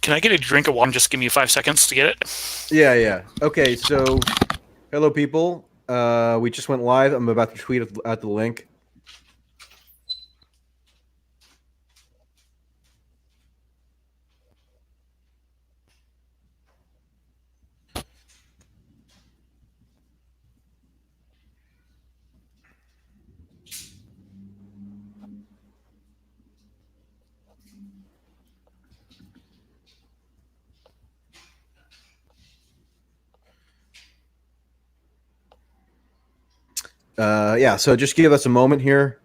Can I get a drink of water? Just give me 5 seconds to get it. Yeah, yeah. Okay, so hello, people. We just went live. I'm about to tweet out the link. Yeah, so just give us a moment here.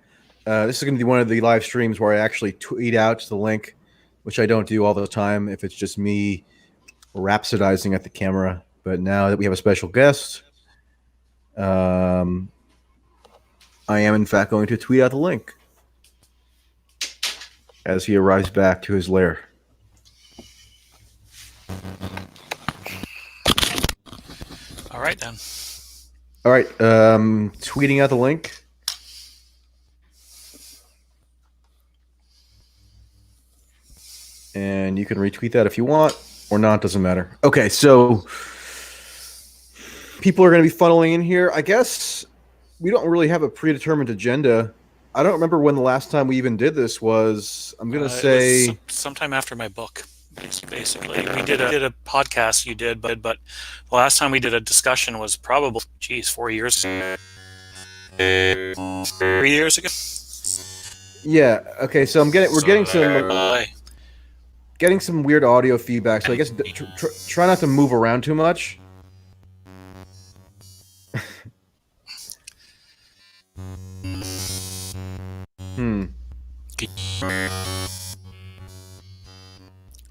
This is going to be one of the live streams where I actually tweet out the link, which I don't do all the time if it's just me rhapsodizing at the camera. But now that we have a special guest, I am in fact going to tweet out the link as he arrives back to his lair. All right, then. All right, tweeting out the link. And you can retweet that if you want or not, doesn't matter. Okay, so people are going to be funneling in here. I guess we don't really have a predetermined agenda. I don't remember when the last time we even did this was. I'm going to say it was sometime after my book. Basically, we did a podcast. You did, but the last time we did a discussion was probably 4 years ago. 3 years ago. Yeah. Okay. So we're getting some weird audio feedback. So I guess try not to move around too much.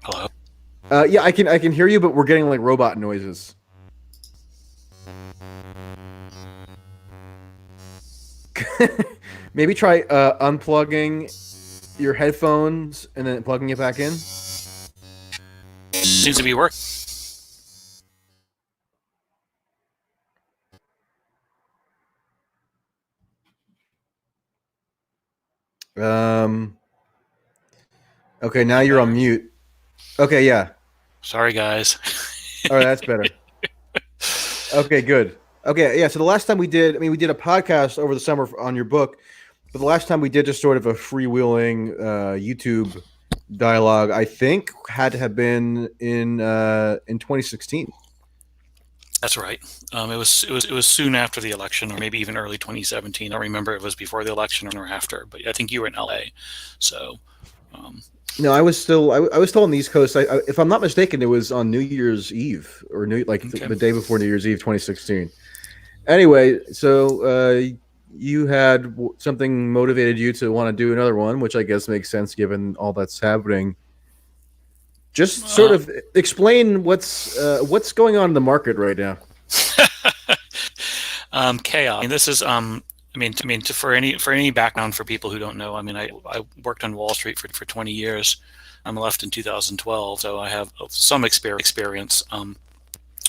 Hello. Yeah, I can hear you, but we're getting like robot noises. Maybe try unplugging your headphones and then plugging it back in. Seems to be working. Okay, now you're on mute. Okay, yeah. Sorry, guys. All right, that's better. Okay, good. Okay, yeah. So the last time we did a podcast over the summer on your book, but the last time we did just sort of a freewheeling YouTube dialogue, I think had to have been in 2016. That's right. It was soon after the election, or maybe even early 2017. I don't remember if it was before the election or after, but I think you were in LA. So. No, I was still on the East Coast. If I'm not mistaken, it was on New Year's Eve or the day before New Year's Eve, 2016. Anyway, so you had something motivated you to want to do another one, which I guess makes sense given all that's happening. Just sort of explain what's going on in the market right now. Chaos. I mean, this is for any background for people who don't know. I mean, I worked on Wall Street for 20 years. I'm left in 2012, so I have some experience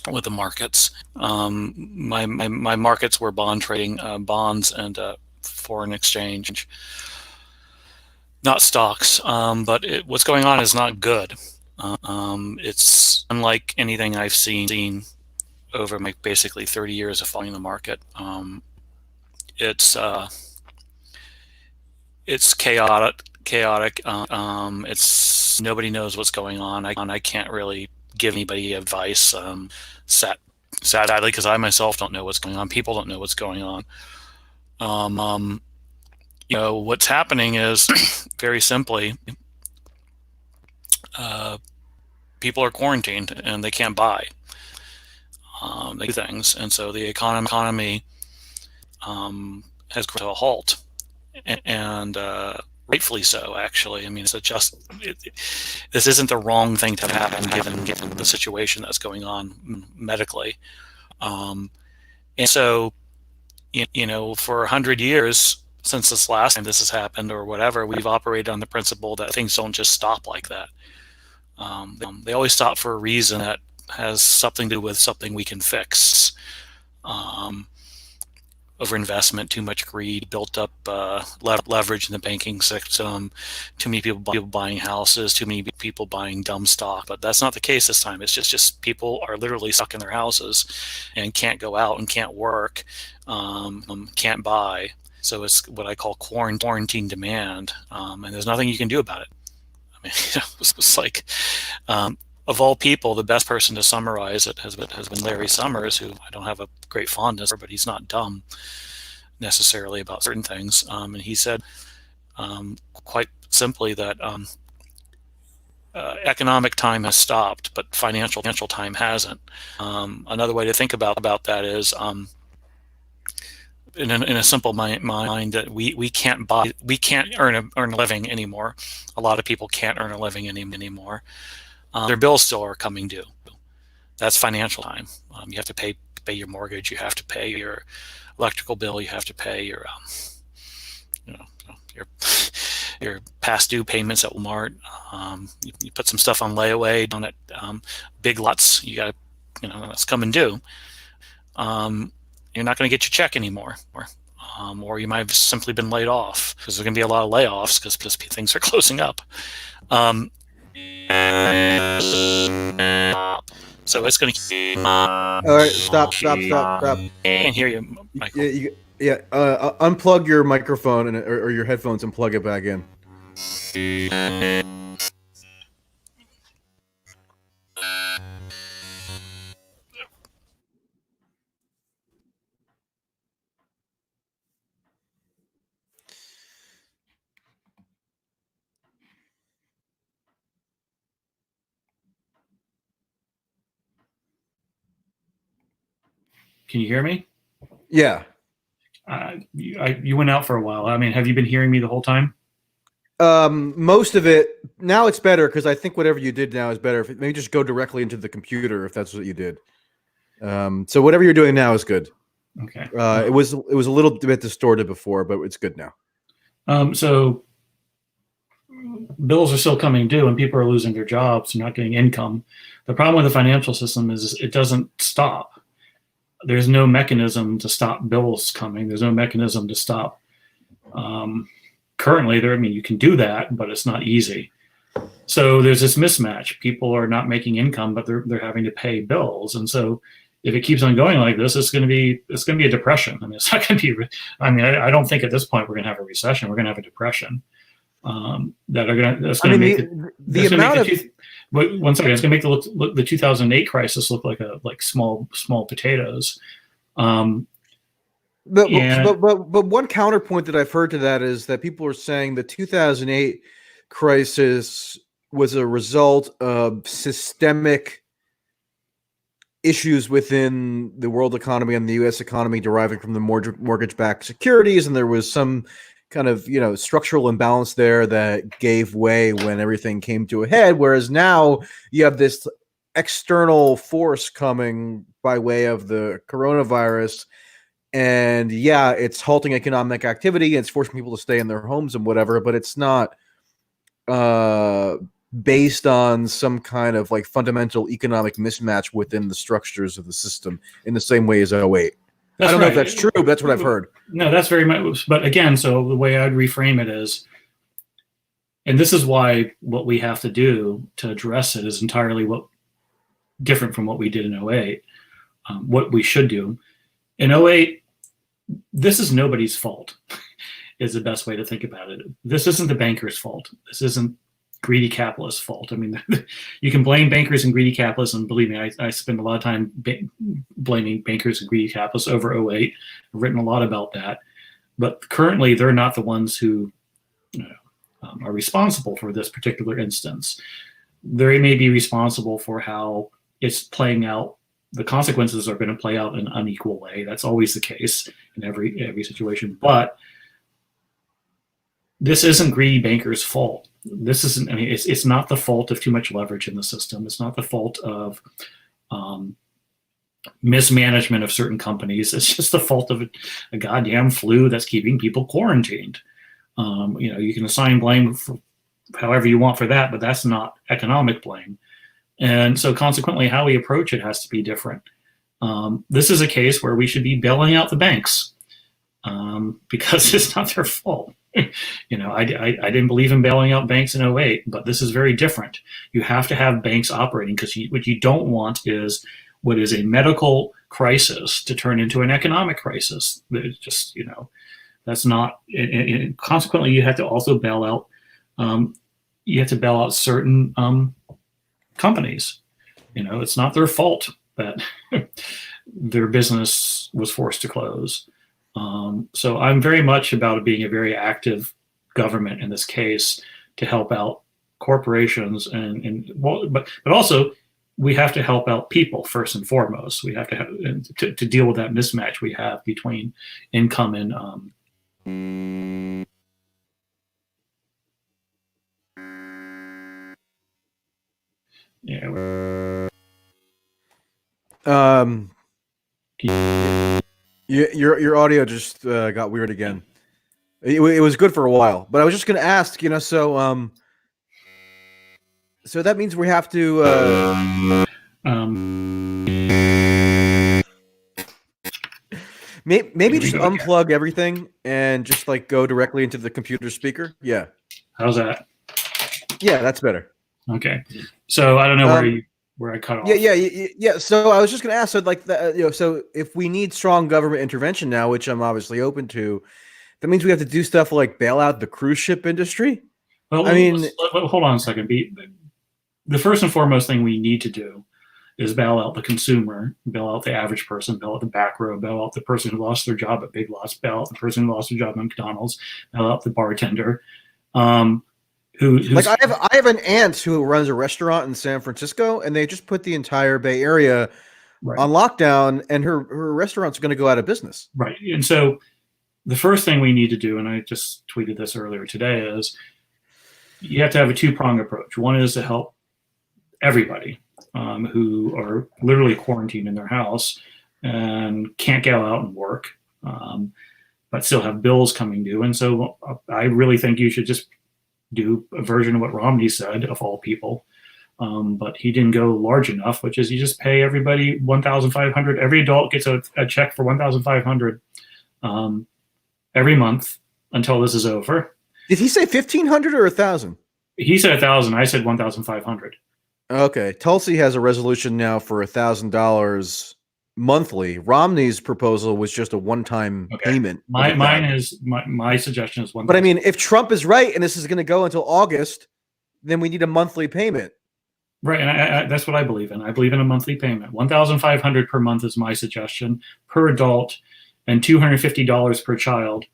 with the markets. My markets were bond trading, bonds and foreign exchange, not stocks. But what's going on is not good. It's unlike anything I've seen over my basically 30 years of following the market. It's chaotic. It's nobody knows what's going on. I can't really give anybody advice. Sadly, because I myself don't know what's going on. People don't know what's going on. What's happening is very simply, people are quarantined and they can't buy. They do things, and so the economy has grown to a halt, and rightfully so. Actually, I mean, this isn't the wrong thing to happen given the situation that's going on medically, and so for 100 years since this last time this has happened or whatever, we've operated on the principle that things don't just stop like that. They always stop for a reason that has something to do with something we can fix. overinvestment, too much greed, built up leverage in the banking system, too many people buying houses, too many people buying dumb stock. But that's not the case this time. It's just people are literally stuck in their houses and can't go out and can't work, can't buy. So it's what I call quarantine demand, and there's nothing you can do about it. I mean, it's like, of all people, the best person to summarize it has been Larry Summers, who I don't have a great fondness for, but he's not dumb necessarily about certain things. And he said, quite simply, that economic time has stopped, but financial time hasn't. Another way to think about that is, in a simple mind, that we can't earn a living anymore. A lot of people can't earn a living anymore. Their bills still are coming due. That's financial time. You have to pay your mortgage. You have to pay your electrical bill. You have to pay your your past due payments at Walmart. You put some stuff on layaway down at Big Lots. You got that's coming due. You're not going to get your check anymore, or you might have simply been laid off, because there's going to be a lot of layoffs because things are closing up. So it's going to. All right, stop. I can't hear you, Michael. Unplug your microphone or your headphones and plug it back in. Can you hear me? Yeah. You went out for a while. I mean, have you been hearing me the whole time? Most of it. Now it's better, because I think whatever you did now is better. Maybe just go directly into the computer if that's what you did. So whatever you're doing now is good. Okay. It was a little bit distorted before, but it's good now. So bills are still coming due, and people are losing their jobs and not getting income. The problem with the financial system is it doesn't stop. There's no mechanism to stop bills coming. There's no mechanism to stop. Currently, you can do that, but it's not easy. So there's this mismatch. People are not making income, but they're having to pay bills. And so if it keeps on going like this, it's going to be a depression. I mean, it's not going to be. I don't think at this point we're going to have a recession. We're going to have a depression. That's going to make the amount of. One second, it's going to make the 2008 crisis look like small potatoes. But one counterpoint that I've heard to that is that people are saying the 2008 crisis was a result of systemic issues within the world economy and the U.S. economy deriving from the mortgage-backed securities, and there was some kind of structural imbalance there that gave way when everything came to a head, whereas now you have this external force coming by way of the coronavirus, and it's halting economic activity, and it's forcing people to stay in their homes and whatever, but it's not based on some kind of fundamental economic mismatch within the structures of the system in the same way as 08. I don't know if that's true, but that's what I've heard. No, that's very much. But again, so the way I'd reframe it is, and this is why what we have to do to address it is entirely different from what we did in 08. What we should do in 08, this is nobody's fault, is the best way to think about it. This isn't the bankers' fault. This isn't greedy capitalists' fault. I mean, you can blame bankers and greedy capitalists, and believe me, I spend a lot of time blaming bankers and greedy capitalists over 08. I've written a lot about that. But currently, they're not the ones who are responsible for this particular instance. They may be responsible for how it's playing out. The consequences are going to play out in an unequal way. That's always the case in every situation. But this isn't greedy bankers' fault. This isn't. I mean, it's not the fault of too much leverage in the system. It's not the fault of mismanagement of certain companies. It's just the fault of a goddamn flu that's keeping people quarantined. You can assign blame for however you want for that, but that's not economic blame. And so consequently, how we approach it has to be different. This is a case where we should be bailing out the banks. because it's not their fault. I didn't believe in bailing out banks in '08, but this is very different. You have to have banks operating, because what you don't want is what is a medical crisis to turn into an economic crisis. It's just, that's not. And consequently, you have to also bail out. You have to bail out certain companies. It's not their fault that their business was forced to close. So I'm very much about it being a very active government in this case to help out corporations, but also we have to help out people first and foremost. We have to have to deal with that mismatch we have between income and Your audio just got weird again. It was good for a while, but I was just going to ask, so that means we have to maybe just unplug everything and just like go directly into the computer speaker. Yeah. How's that? Yeah, that's better. Okay. So I don't know where I cut off. Yeah. So I was just going to ask, so like, so if we need strong government intervention now, which I'm obviously open to, that means we have to do stuff like bail out the cruise ship industry. Well, hold on a second. The first and foremost thing we need to do is bail out the consumer, bail out the average person, bail out the back row, bail out the person who lost their job at Big Lots, bail out the person who lost their job at McDonald's, bail out the bartender. Like I have an aunt who runs a restaurant in San Francisco, and they just put the entire Bay Area on lockdown, and her restaurant's going to go out of business. Right. And so the first thing we need to do, and I just tweeted this earlier today, is you have to have a two-pronged approach. One is to help everybody who are literally quarantined in their house and can't go out and work, but still have bills coming due. And so I really think you should just do a version of what Romney said, of all people. But he didn't go large enough, which is you just pay everybody $1,500. Every adult gets a check for $1,500 every month until this is over. Did he say 1,500 or 1,000? He said 1,000. I said 1,500. Okay. Tulsi has a resolution now for $1,000 monthly. Romney's proposal was just a one-time payment. My suggestion is 1,000. But I mean, if Trump is right and this is going to go until August, then we need a monthly payment. Right, and that's what I believe in. I believe in a monthly payment. $1,500 per month is my suggestion per adult, and $250 per child.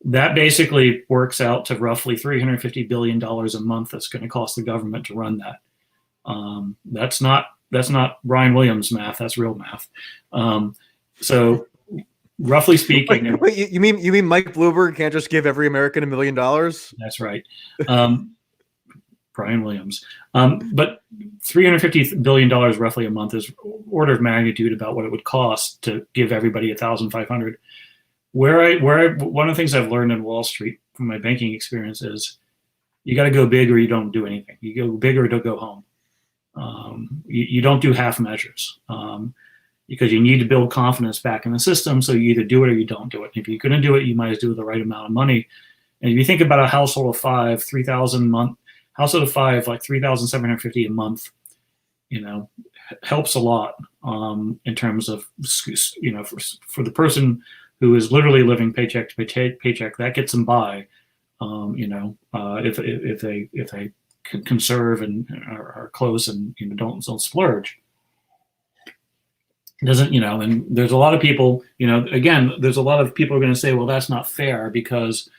That basically works out to roughly $350 billion a month. That's going to cost the government to run that. That's not Brian Williams math. That's real math. So, roughly speaking, wait, you mean Mike Bloomberg can't just give every American $1 million? That's right. Brian Williams. But $350 billion roughly a month is order of magnitude about what it would cost to give everybody $1,500. One of the things I've learned in Wall Street from my banking experience is you got to go big or you don't do anything. You go big or don't go home. You don't do half measures because you need to build confidence back in the system. So you either do it or you don't do it. If you're going to do it, you might as well do the right amount of money. And if you think about a household of five, $3,000 a month, household of five, like $3,750 a month, helps a lot in terms of, for the person who is literally living paycheck to paycheck, that gets them by. If they conserve and are close and don't splurge. It doesn't, and there's a lot of people, again, there's a lot of people are going to say, well, that's not fair because,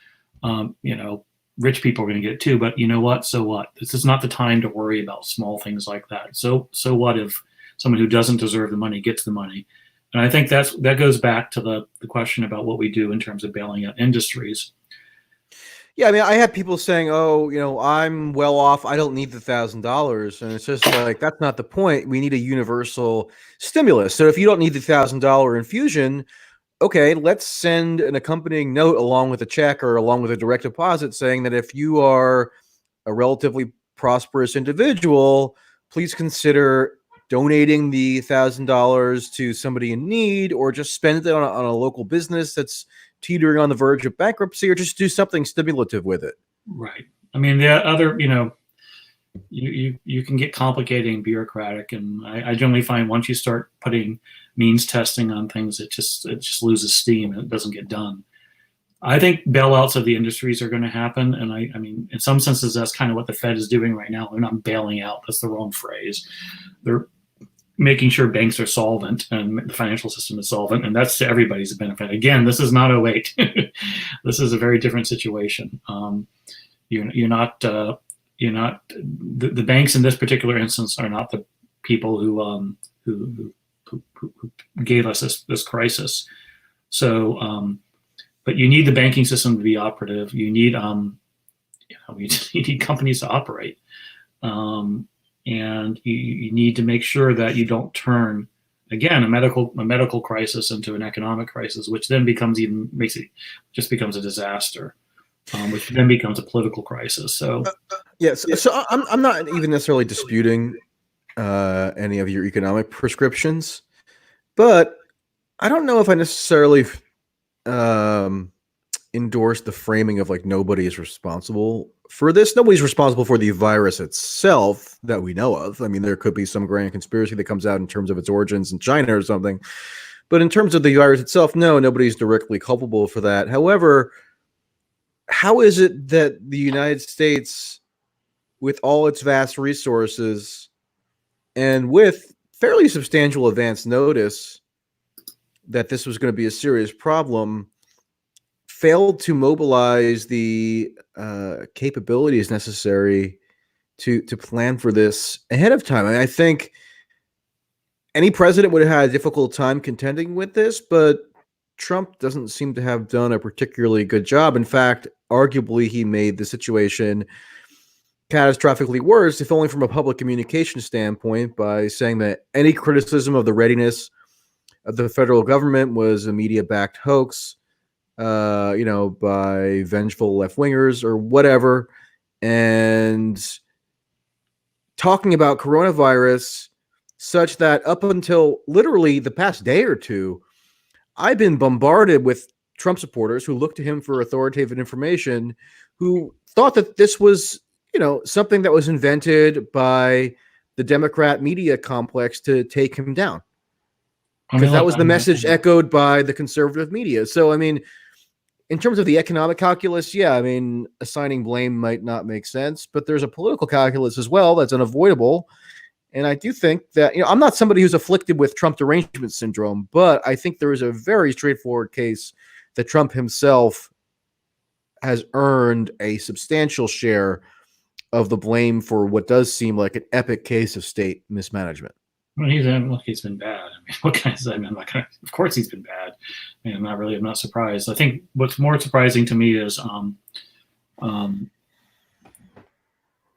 rich people are going to get it too. But you know what? So what? This is not the time to worry about small things like that. So what if someone who doesn't deserve the money gets the money? And I think that goes back to the question about what we do in terms of bailing out industries. Yeah, I mean, I have people saying, "Oh, I'm well off. I don't need the $1,000," and it's just like that's not the point. We need a universal stimulus. So if you don't need the $1,000 infusion, okay, let's send an accompanying note along with a check or along with a direct deposit saying that if you are a relatively prosperous individual, please consider donating the $1,000 to somebody in need, or just spend it on a local business that's teetering on the verge of bankruptcy, or just do something stimulative with it. Right. I mean, the other, you can get complicated and bureaucratic, and I generally find once you start putting means testing on things, it just loses steam and it doesn't get done. I think bailouts of the industries are going to happen, and I mean, in some senses, that's kind of what the Fed is doing right now. They're not bailing out; that's the wrong phrase. They're making sure banks are solvent and the financial system is solvent, and that's to everybody's benefit. Again, this is not 08. This is a very different situation. You're not the banks in this particular instance are not the people who gave us this crisis. So, but you need the banking system to be operative. You need you need companies to operate, and you need to make sure that you don't turn again a medical crisis into an economic crisis, which then becomes a disaster. Which then becomes a political crisis. So, yes. So I'm not even necessarily disputing any of your economic prescriptions, but I don't know if I necessarily endorse the framing of like nobody is responsible for this. Nobody's responsible for the virus itself that we know of. I mean, there could be some grand conspiracy that comes out in terms of its origins in China or something, but in terms of the virus itself, no, nobody's directly culpable for that. However, how is it that the United States, with all its vast resources and with fairly substantial advance notice that this was going to be a serious problem, failed to mobilize the capabilities necessary to plan for this ahead of time? I think any president would have had a difficult time contending with this, but Trump doesn't seem to have done a particularly good job. In fact, arguably, he made the situation catastrophically worse, if only from a public communication standpoint, by saying that any criticism of the readiness of the federal government was a media-backed hoax, by vengeful left-wingers or whatever, and talking about coronavirus such that up until literally the past day or two, I've been bombarded with Trump supporters who looked to him for authoritative information, who thought that this was, something that was invented by the Democrat media complex to take him down. Because that was the message echoed by the conservative media. So, I mean, in terms of the economic calculus, yeah, I mean, assigning blame might not make sense, but there's a political calculus as well that's unavoidable. And I do think that, I'm not somebody who's afflicted with Trump derangement syndrome, but I think there is a very straightforward case that Trump himself has earned a substantial share of the blame for what does seem like an epic case of state mismanagement. Well, he's been bad. I mean, what can I say? Of course he's been bad. I mean, I'm not surprised. I think what's more surprising to me is I'm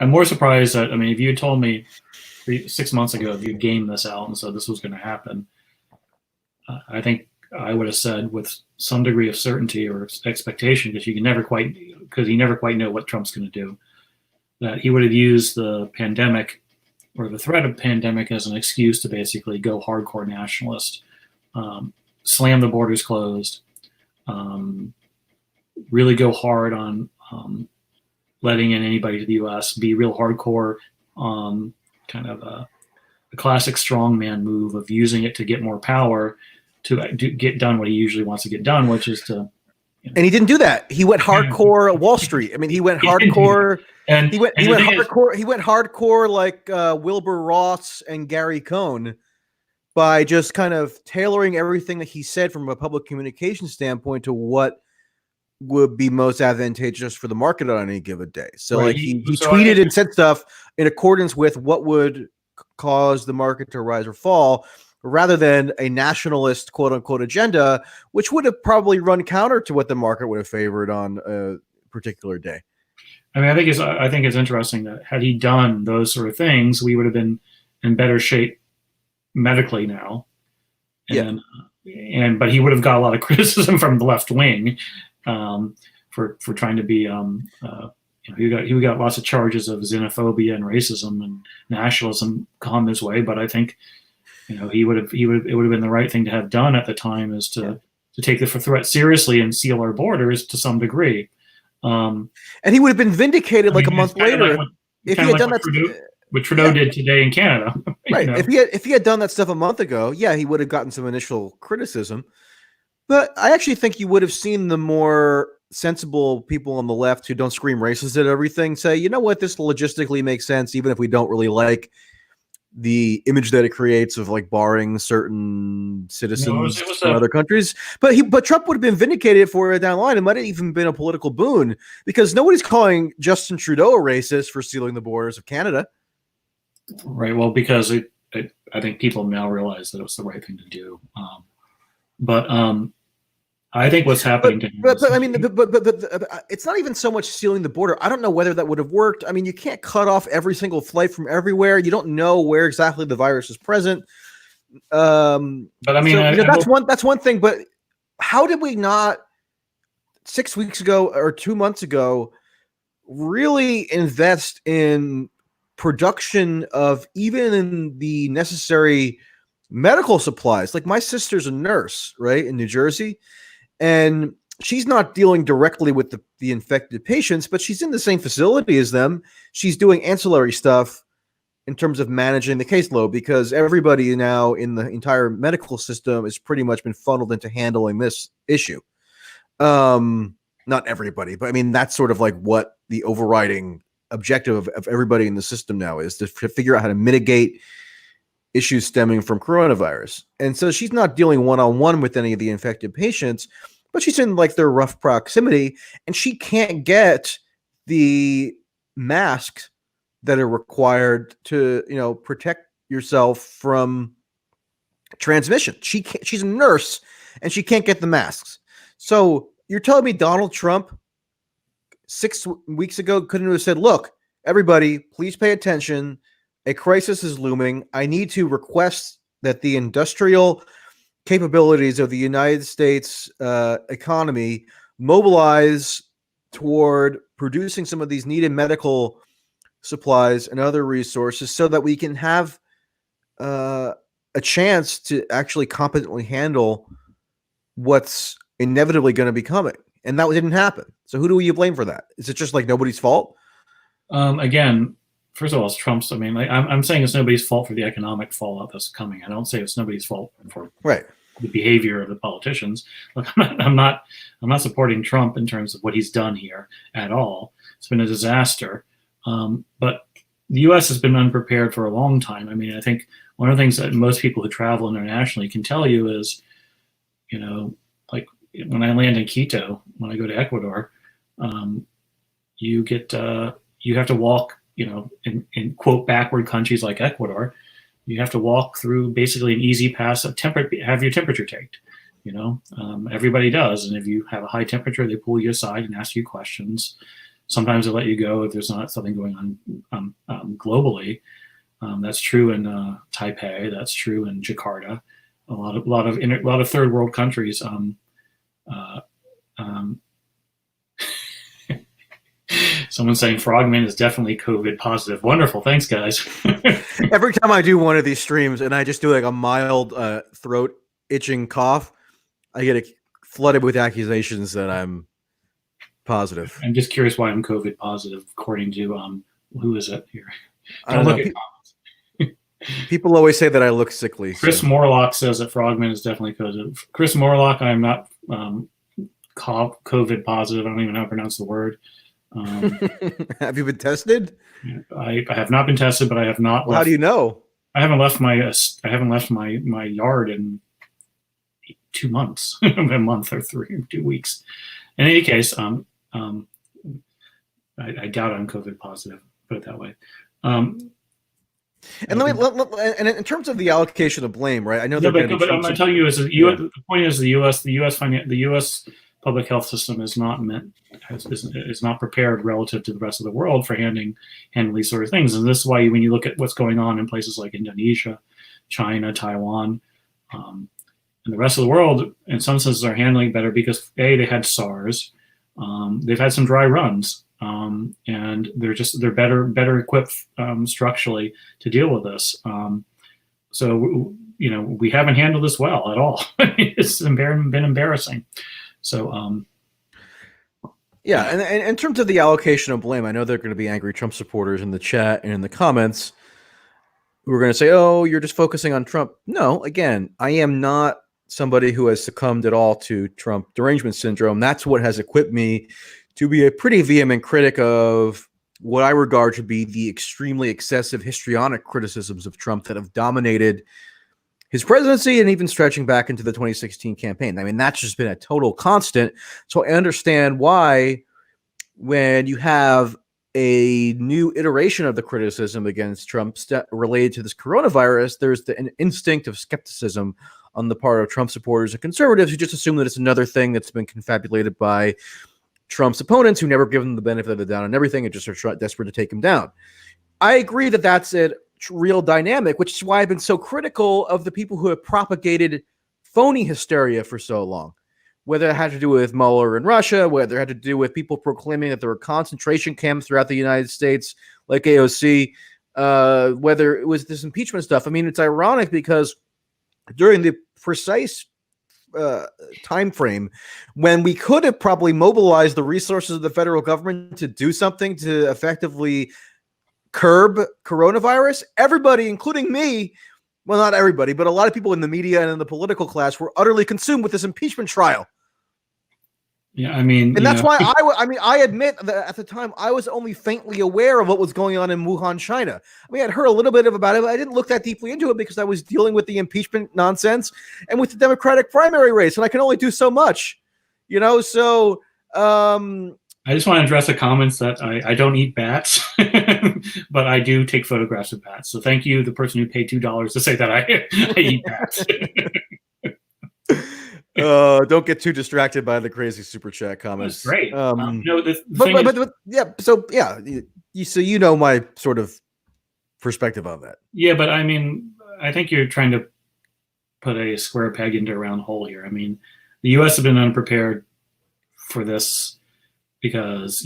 more surprised that, if you had told me 6 months ago, if you gamed this out and said this was going to happen, I think I would have said with some degree of certainty or expectation, because you never quite know what Trump's going to do, that he would have used the pandemic or the threat of pandemic as an excuse to basically go hardcore nationalist, slam the borders closed, really go hard on letting in anybody to the U.S., be real hardcore, kind of a classic strongman move of using it to get more power to get done what he usually wants to get done, which is to. And he didn't do that. He went hardcore Wall Street. I mean, he went hardcore. He went hardcore like Wilbur Ross and Gary Cohn by just kind of tailoring everything that he said from a public communication standpoint to what would be most advantageous for the market on any given day. So right. He tweeted and said stuff in accordance with what would cause the market to rise or fall, rather than a nationalist quote unquote agenda, which would have probably run counter to what the market would have favored on a particular day. I mean, I think it's interesting that had he done those sort of things, we would have been in better shape medically now. But he would have got a lot of criticism from the left wing for trying to be he got lots of charges of xenophobia and racism and nationalism come his way, but I think it would have been the right thing to have done at the time is to take the threat seriously and seal our borders to some degree. And he would have been vindicated like a month later if he had done that. What Trudeau did today in Canada. Right. If he had done that stuff a month ago, he would have gotten some initial criticism. But I actually think you would have seen the more sensible people on the left who don't scream racist at everything say, you know what, this logistically makes sense, even if we don't really like the image that it creates of like barring certain citizens from other countries. But Trump would have been vindicated for it down the line. It might have even been a political boon because nobody's calling Justin Trudeau a racist for sealing the borders of Canada. Right. Well, because I think people now realize that it was the right thing to do. But I think what's happening to him. But it's not even so much sealing the border. I don't know whether that would have worked. I mean, you can't cut off every single flight from everywhere. You don't know where exactly the virus is present. But I mean, that's one thing. But how did we not 6 weeks ago or 2 months ago really invest in production of even in the necessary medical supplies? Like my sister's a nurse, right, in New Jersey, and she's not dealing directly with the infected patients, but she's in the same facility as them. She's doing ancillary stuff in terms of managing the caseload because everybody now in the entire medical system has pretty much been funneled into handling this issue. Not everybody, but I mean, that's sort of like what the overriding objective of everybody in the system now is to figure out how to mitigate issues stemming from coronavirus. And so she's not dealing one-on-one with any of the infected patients, but she's in like their rough proximity and she can't get the masks that are required to, protect yourself from transmission. She's a nurse and she can't get the masks. So you're telling me Donald Trump 6 weeks ago couldn't have said, look, everybody, please pay attention. A crisis is looming. I need to request that the industrial capabilities of the United States economy mobilize toward producing some of these needed medical supplies and other resources so that we can have a chance to actually competently handle what's inevitably going to be coming. And that didn't happen. So who do you blame for that? Is it just like nobody's fault? Again, first of all, it's Trump's. I mean, I'm saying it's nobody's fault for the economic fallout that's coming. I don't say it's nobody's fault for the behavior of the politicians. Look, I'm not supporting Trump in terms of what he's done here at all. It's been a disaster. But the U.S. has been unprepared for a long time. I mean, I think one of the things that most people who travel internationally can tell you is, like when I land in Quito, when I go to Ecuador, you have to walk, in quote backward countries like Ecuador, you have to walk through basically an easy pass of have your temperature taken. Everybody does, and if you have a high temperature, they pull you aside and ask you questions. Sometimes they let you go if there's not something going on globally. That's true in Taipei. That's true in Jakarta. A lot of third world countries. Someone's saying Frogman is definitely COVID positive. Wonderful. Thanks, guys. Every time I do one of these streams and I just do like a mild throat itching cough, I get flooded with accusations that I'm positive. I'm just curious why I'm COVID positive, according to who is it here? I don't know. People always say that I look sickly. Chris Morlock says that Frogman is definitely COVID. Chris Morlock, I'm not COVID positive. I don't even know how to pronounce the word. Have you been tested? I have not been tested, but I have not. Well, how do you know? I haven't left my yard in 2 months, a month or 2 weeks. In any case, I doubt I'm COVID positive. Put it that way. And and in terms of the allocation of blame, right? I know but I'm going to tell you is the point is the U.S. public health system is not prepared relative to the rest of the world for handling these sort of things, and this is why when you look at what's going on in places like Indonesia, China, Taiwan, and the rest of the world, in some senses, are handling better because they had SARS, they've had some dry runs. and they're better equipped structurally to deal with this. So we haven't handled this well at all. It's been embarrassing. So yeah, and in terms of the allocation of blame, I know there are going to be angry Trump supporters in the chat and in the comments who are going to say, "Oh, you're just focusing on Trump." No, again, I am not somebody who has succumbed at all to Trump derangement syndrome. That's what has equipped me to be a pretty vehement critic of what I regard to be the extremely excessive histrionic criticisms of Trump that have dominated his presidency and even stretching back into the 2016 campaign. I mean, that's just been a total constant. So I understand why when you have a new iteration of the criticism against Trump related to this coronavirus, there's an instinct of skepticism on the part of Trump supporters and conservatives who just assume that it's another thing that's been confabulated by Trump's opponents who never give him the benefit of the doubt and everything and just are desperate to take him down. I agree that that's a real dynamic, which is why I've been so critical of the people who have propagated phony hysteria for so long, whether it had to do with Mueller in Russia, whether it had to do with people proclaiming that there were concentration camps throughout the United States, like AOC, whether it was this impeachment stuff. I mean, it's ironic because during the precise time frame when we could have probably mobilized the resources of the federal government to do something to effectively curb coronavirus, everybody, including me, well, not everybody, but a lot of people in the media and in the political class were utterly consumed with this impeachment trial. Yeah, I mean, and that's why I admit that at the time I was only faintly aware of what was going on in Wuhan, China. I mean, I'd heard a little bit about it, but I didn't look that deeply into it because I was dealing with the impeachment nonsense and with the Democratic primary race, and I can only do so much, So, I just want to address the comments that I don't eat bats, but I do take photographs of bats. So thank you, the person who paid $2 to say that I eat bats. Don't get too distracted by the crazy super chat comments. That's great. So my sort of perspective on that. Yeah, but I mean, I think you're trying to put a square peg into a round hole here. I mean, the U.S. has been unprepared for this because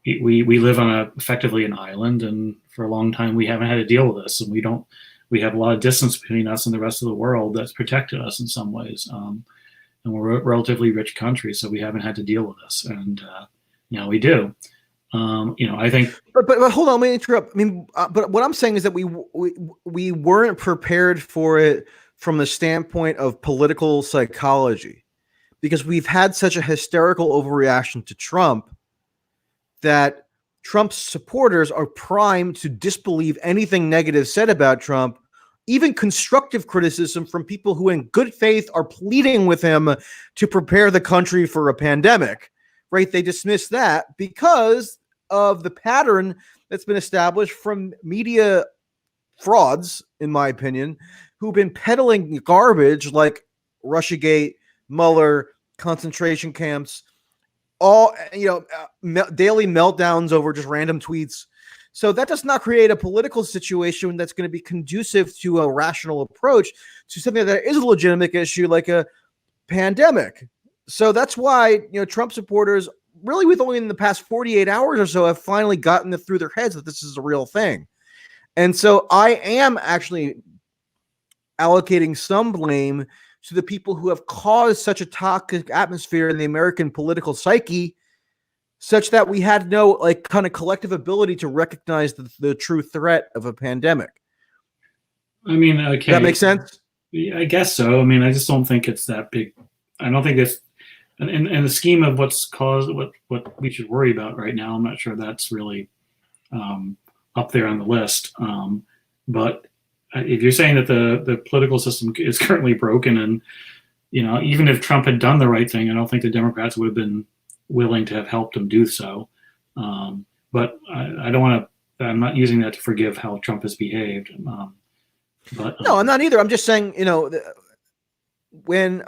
we live on effectively an island, and for a long time we haven't had to deal with this, and we have a lot of distance between us and the rest of the world that's protected us in some ways. And we're a relatively rich country, so we haven't had to deal with this. And now we do. I think. But hold on, let me interrupt. I mean, but what I'm saying is that we weren't prepared for it from the standpoint of political psychology, because we've had such a hysterical overreaction to Trump that Trump's supporters are primed to disbelieve anything negative said about Trump, even constructive criticism from people who in good faith are pleading with him to prepare the country for a pandemic, right? They dismiss that because of the pattern that's been established from media frauds, in my opinion, who've been peddling garbage like Russiagate, Mueller, concentration camps, all daily meltdowns over just random tweets. So that does not create a political situation that's going to be conducive to a rational approach to something that is a legitimate issue like a pandemic. So that's why Trump supporters really, with only in the past 48 hours or so, have finally gotten it through their heads that this is a real thing. And so I am actually allocating some blame to the people who have caused such a toxic atmosphere in the American political psyche, such that we had no kind of collective ability to recognize the true threat of a pandemic. I mean, okay. Does that make sense? I guess so. I mean, I just don't think it's that big. I don't think it's in the scheme of what's caused what we should worry about right now. I'm not sure that's really up there on the list. But if you're saying that the political system is currently broken, and even if Trump had done the right thing, I don't think the Democrats would have been willing to have helped him do so. But I don't want to. I'm not using that to forgive how Trump has behaved. But no, I'm not either. I'm just saying, when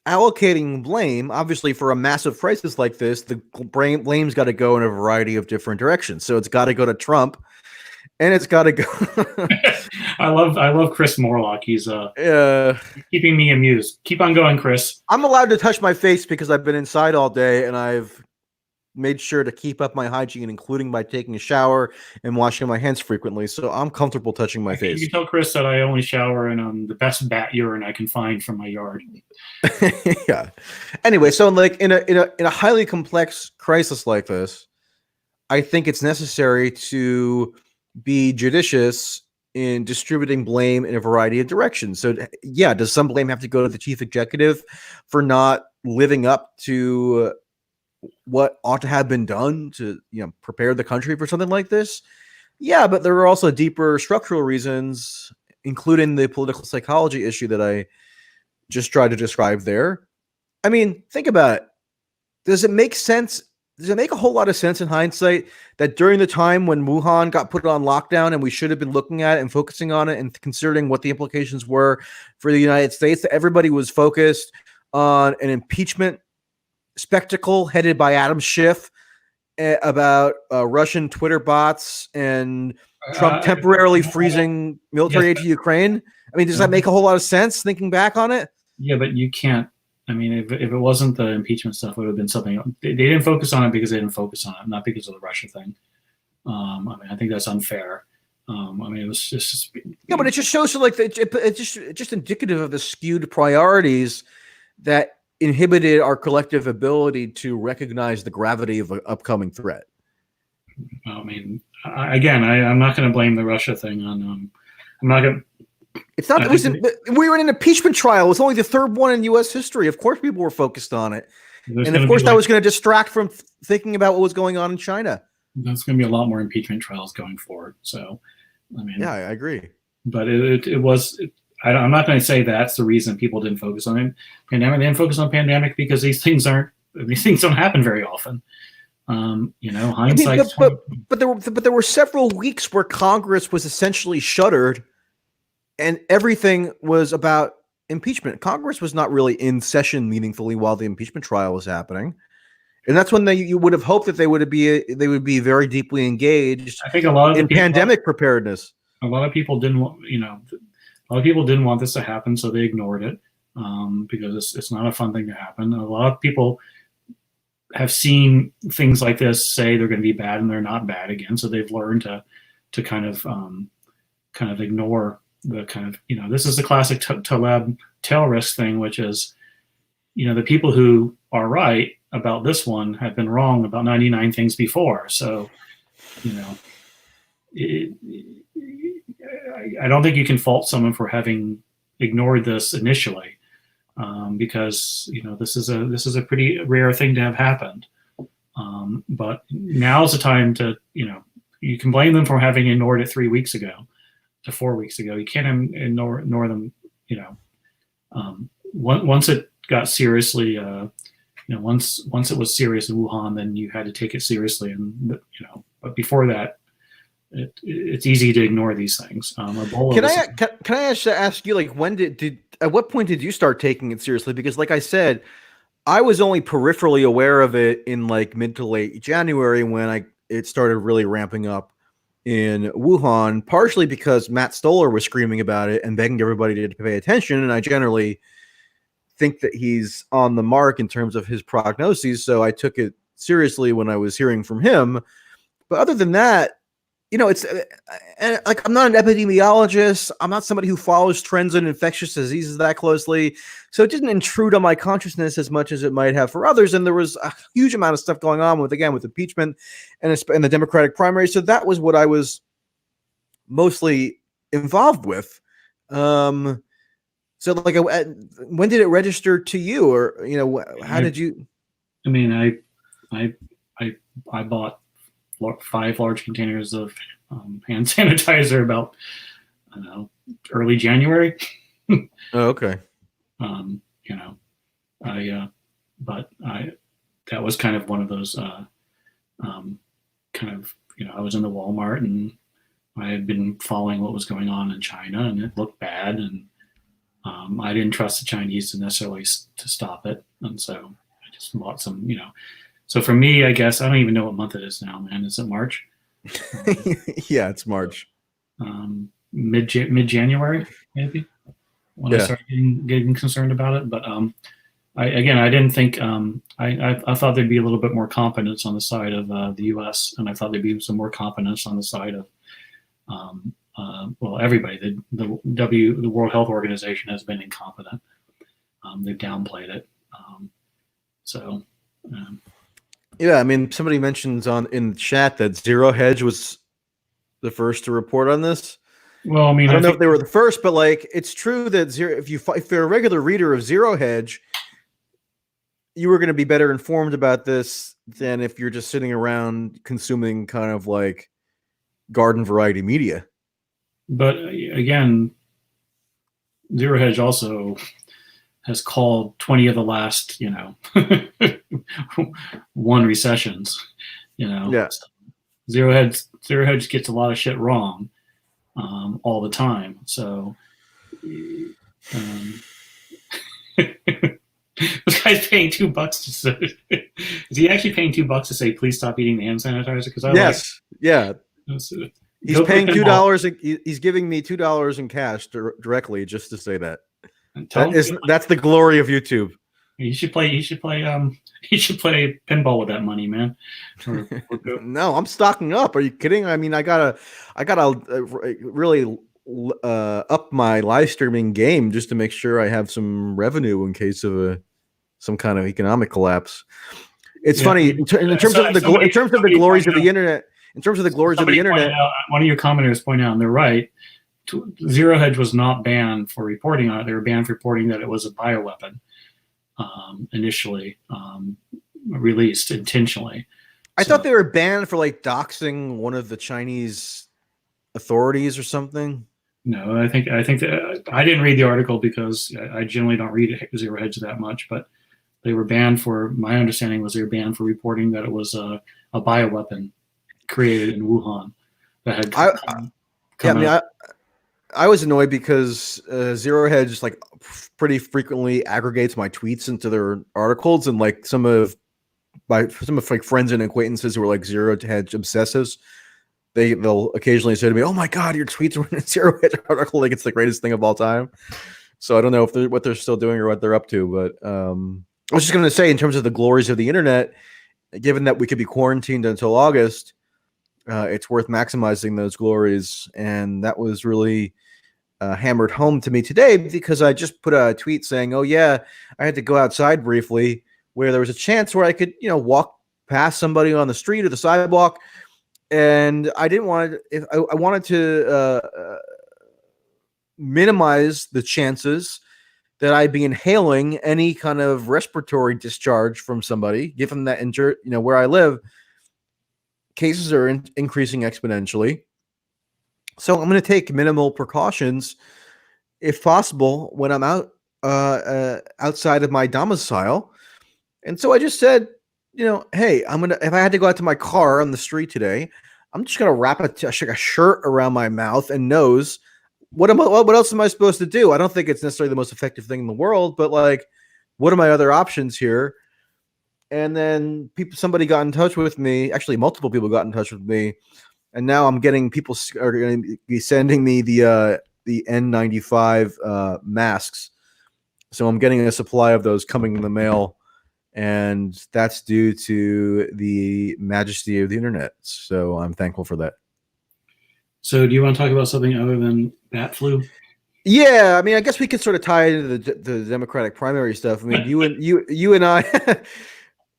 allocating blame, obviously for a massive crisis like this, the blame's got to go in a variety of different directions. So it's got to go to Trump. And it's got to go. I love Chris Morlock. He's keeping me amused. Keep on going, Chris. I'm allowed to touch my face because I've been inside all day and I've made sure to keep up my hygiene, including by taking a shower and washing my hands frequently. So I'm comfortable touching my face. You can tell Chris that I only shower in the best bat urine I can find from my yard. Yeah. Anyway, so like in a highly complex crisis like this, I think it's necessary to be judicious in distributing blame in a variety of directions. So yeah, does some blame have to go to the chief executive for not living up to what ought to have been done to, prepare the country for something like this? Yeah, but there are also deeper structural reasons, including the political psychology issue that I just tried to describe there. I mean, think about it. Does it make sense? Does it make a whole lot of sense in hindsight that during the time when Wuhan got put on lockdown and we should have been looking at it and focusing on it and considering what the implications were for the United States, that everybody was focused on an impeachment spectacle headed by Adam Schiff about Russian Twitter bots and Trump temporarily freezing military aid to Ukraine? I mean, does that make a whole lot of sense thinking back on it? Yeah, but you can't. I mean, if it wasn't the impeachment stuff, it would have been something. They didn't focus on it because they didn't focus on it, not because of the Russia thing. I mean, I think that's unfair. I mean, it was just. Yeah, but it just shows like it's just indicative of the skewed priorities that inhibited our collective ability to recognize the gravity of an upcoming threat. I mean, I'm not going to blame the Russia thing on. I'm not going to. It's not. We were in an impeachment trial. It was only the third one in U.S. history. Of course, people were focused on it, and of course, that was going to distract from thinking about what was going on in China. There's going to be a lot more impeachment trials going forward. So, I mean, yeah, I agree. But it was. I'm not going to say that's the reason people didn't focus on it. Pandemic. They didn't focus on pandemic because these things don't happen very often. Hindsight. I mean, but there were several weeks where Congress was essentially shuttered. And everything was about impeachment. Congress was not really in session meaningfully while the impeachment trial was happening, and that's when you would have hoped that they would be very deeply engaged. I think a lot of in pandemic preparedness. A lot of people didn't want, a lot of people didn't want this to happen, so they ignored it because it's not a fun thing to happen. A lot of people have seen things like this say they're going to be bad, and they're not bad again. So they've learned to kind of ignore the kind of, this is the classic Taleb tail risk thing, which is, the people who are right about this one have been wrong about 99 things before. So, I don't think you can fault someone for having ignored this initially, because, this is a pretty rare thing to have happened. But now's the time to, you can blame them for having ignored it 3 weeks ago. To 4 weeks ago, you can't ignore them. Once it got seriously, once it was serious in Wuhan, then you had to take it seriously. And but before that, it's easy to ignore these things. Can I ask you, like, when at what point did you start taking it seriously? Because, like I said, I was only peripherally aware of it in like mid to late January when it started really ramping up in Wuhan, partially because Matt Stoller was screaming about it and begging everybody to pay attention. And I generally think that he's on the mark in terms of his prognoses. So I took it seriously when I was hearing from him. But other than that, it's like, I'm not an epidemiologist. I'm not somebody who follows trends in infectious diseases that closely. So it didn't intrude on my consciousness as much as it might have for others. And there was a huge amount of stuff going on with impeachment and the Democratic primary. So that was what I was mostly involved with. So like, when did it register to you, or, how did you? I mean, I bought 5 large containers of hand sanitizer about, I don't know, early January. Oh, okay. That was kind of one of those I was in the Walmart and I had been following what was going on in China, and it looked bad, and I didn't trust the Chinese to necessarily to stop it, and so I just bought some, So for me, I guess, I don't even know what month it is now, man. Is it March? Yeah, it's March. Mid-January, maybe, when I started getting concerned about it. But I didn't think. I thought there'd be a little bit more competence on the side of the U.S. and I thought there'd be some more competence on the side of well, everybody. The World Health Organization has been incompetent. They've downplayed it. So. Yeah, I mean, somebody mentions in the chat that Zero Hedge was the first to report on this. Well, I mean, I don't know if they were the first, but like, it's true that if you're a regular reader of Zero Hedge, you were going to be better informed about this than if you're just sitting around consuming kind of like garden variety media. But again, Zero Hedge also has called 20 of the last, one recessions. Yeah. Zero Hedge gets a lot of shit wrong all the time. So this guy's paying $2 to say. Is he actually paying $2 to say, please stop eating the hand sanitizer? Because yeah. He's paying $2. He's giving me $2 in cash directly just to say that. That's the glory of YouTube. You should play pinball with that money, man. No, I'm stocking up. Are you kidding? I mean, I gotta really up my live streaming game just to make sure I have some revenue in case of some kind of economic collapse. It's funny in terms of the glories of the internet. In terms of the glories of the internet, one of your commenters pointed out, and they're right. Zero Hedge was not banned for reporting on it. They were banned for reporting that it was a bioweapon initially released intentionally. I thought they were banned for like doxing one of the Chinese authorities or something. No, I think that I didn't read the article because I generally don't read Zero Hedge that much, but they were banned for, my understanding was they were banned for reporting that it was a bioweapon created in Wuhan that had I was annoyed because Zero Hedge like pretty frequently aggregates my tweets into their articles, and like some of like friends and acquaintances who are like Zero Hedge obsessives, they'll occasionally say to me, "Oh my God, your tweets were in a Zero Hedge article! Like it's the greatest thing of all time." So I don't know what they're still doing or what they're up to, but I was just going to say, in terms of the glories of the internet, given that we could be quarantined until August, it's worth maximizing those glories, and that was really hammered home to me today because I just put a tweet saying, "Oh yeah, I had to go outside briefly, where there was a chance where I could, walk past somebody on the street or the sidewalk, and I didn't want to. If I wanted to minimize the chances that I'd be inhaling any kind of respiratory discharge from somebody, given that where I live, cases are increasing exponentially. So I'm going to take minimal precautions, if possible, when I'm out outside of my domicile." And so I just said, hey, if I had to go out to my car on the street today, I'm just going to wrap a shirt around my mouth and nose. What else am I supposed to do? I don't think it's necessarily the most effective thing in the world, but like, what are my other options here? And then somebody got in touch with me. Actually, multiple people got in touch with me. And now I'm getting people are going to be sending me the N95 masks. So I'm getting a supply of those coming in the mail, and that's due to the majesty of the internet. So I'm thankful for that. So do you want to talk about something other than bat flu? Yeah, I mean, I guess we could sort of tie into the Democratic primary stuff. I mean, you and I.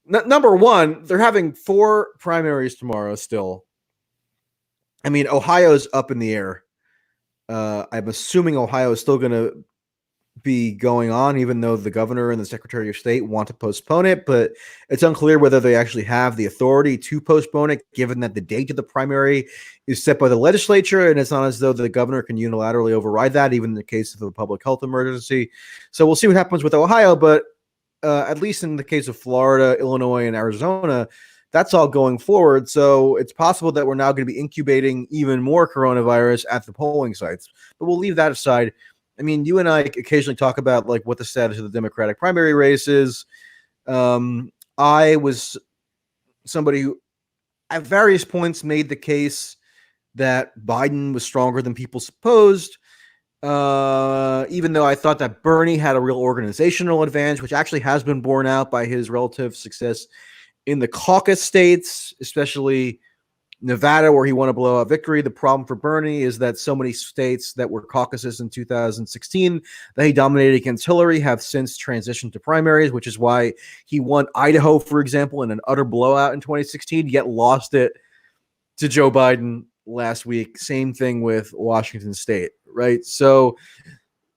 Number one, they're having 4 primaries tomorrow still. I mean, Ohio's up in the air. I'm assuming Ohio is still going to be going on, even though the governor and the secretary of state want to postpone it. But it's unclear whether they actually have the authority to postpone it, given that the date of the primary is set by the legislature. And it's not as though the governor can unilaterally override that, even in the case of a public health emergency. So we'll see what happens with Ohio. But at least in the case of Florida, Illinois, and Arizona, that's all going forward. So it's possible that we're now going to be incubating even more coronavirus at the polling sites. But we'll leave that aside. I mean, you and I occasionally talk about like what the status of the Democratic primary race is. I was somebody who at various points made the case that Biden was stronger than people supposed. Even though I thought that Bernie had a real organizational advantage, which actually has been borne out by his relative success in the caucus states, especially Nevada, where he won a blowout victory. The problem for Bernie is that so many states that were caucuses in 2016 that he dominated against Hillary have since transitioned to primaries, which is why he won Idaho, for example, in an utter blowout in 2016, yet lost it to Joe Biden last week. Same thing with Washington State, right? So,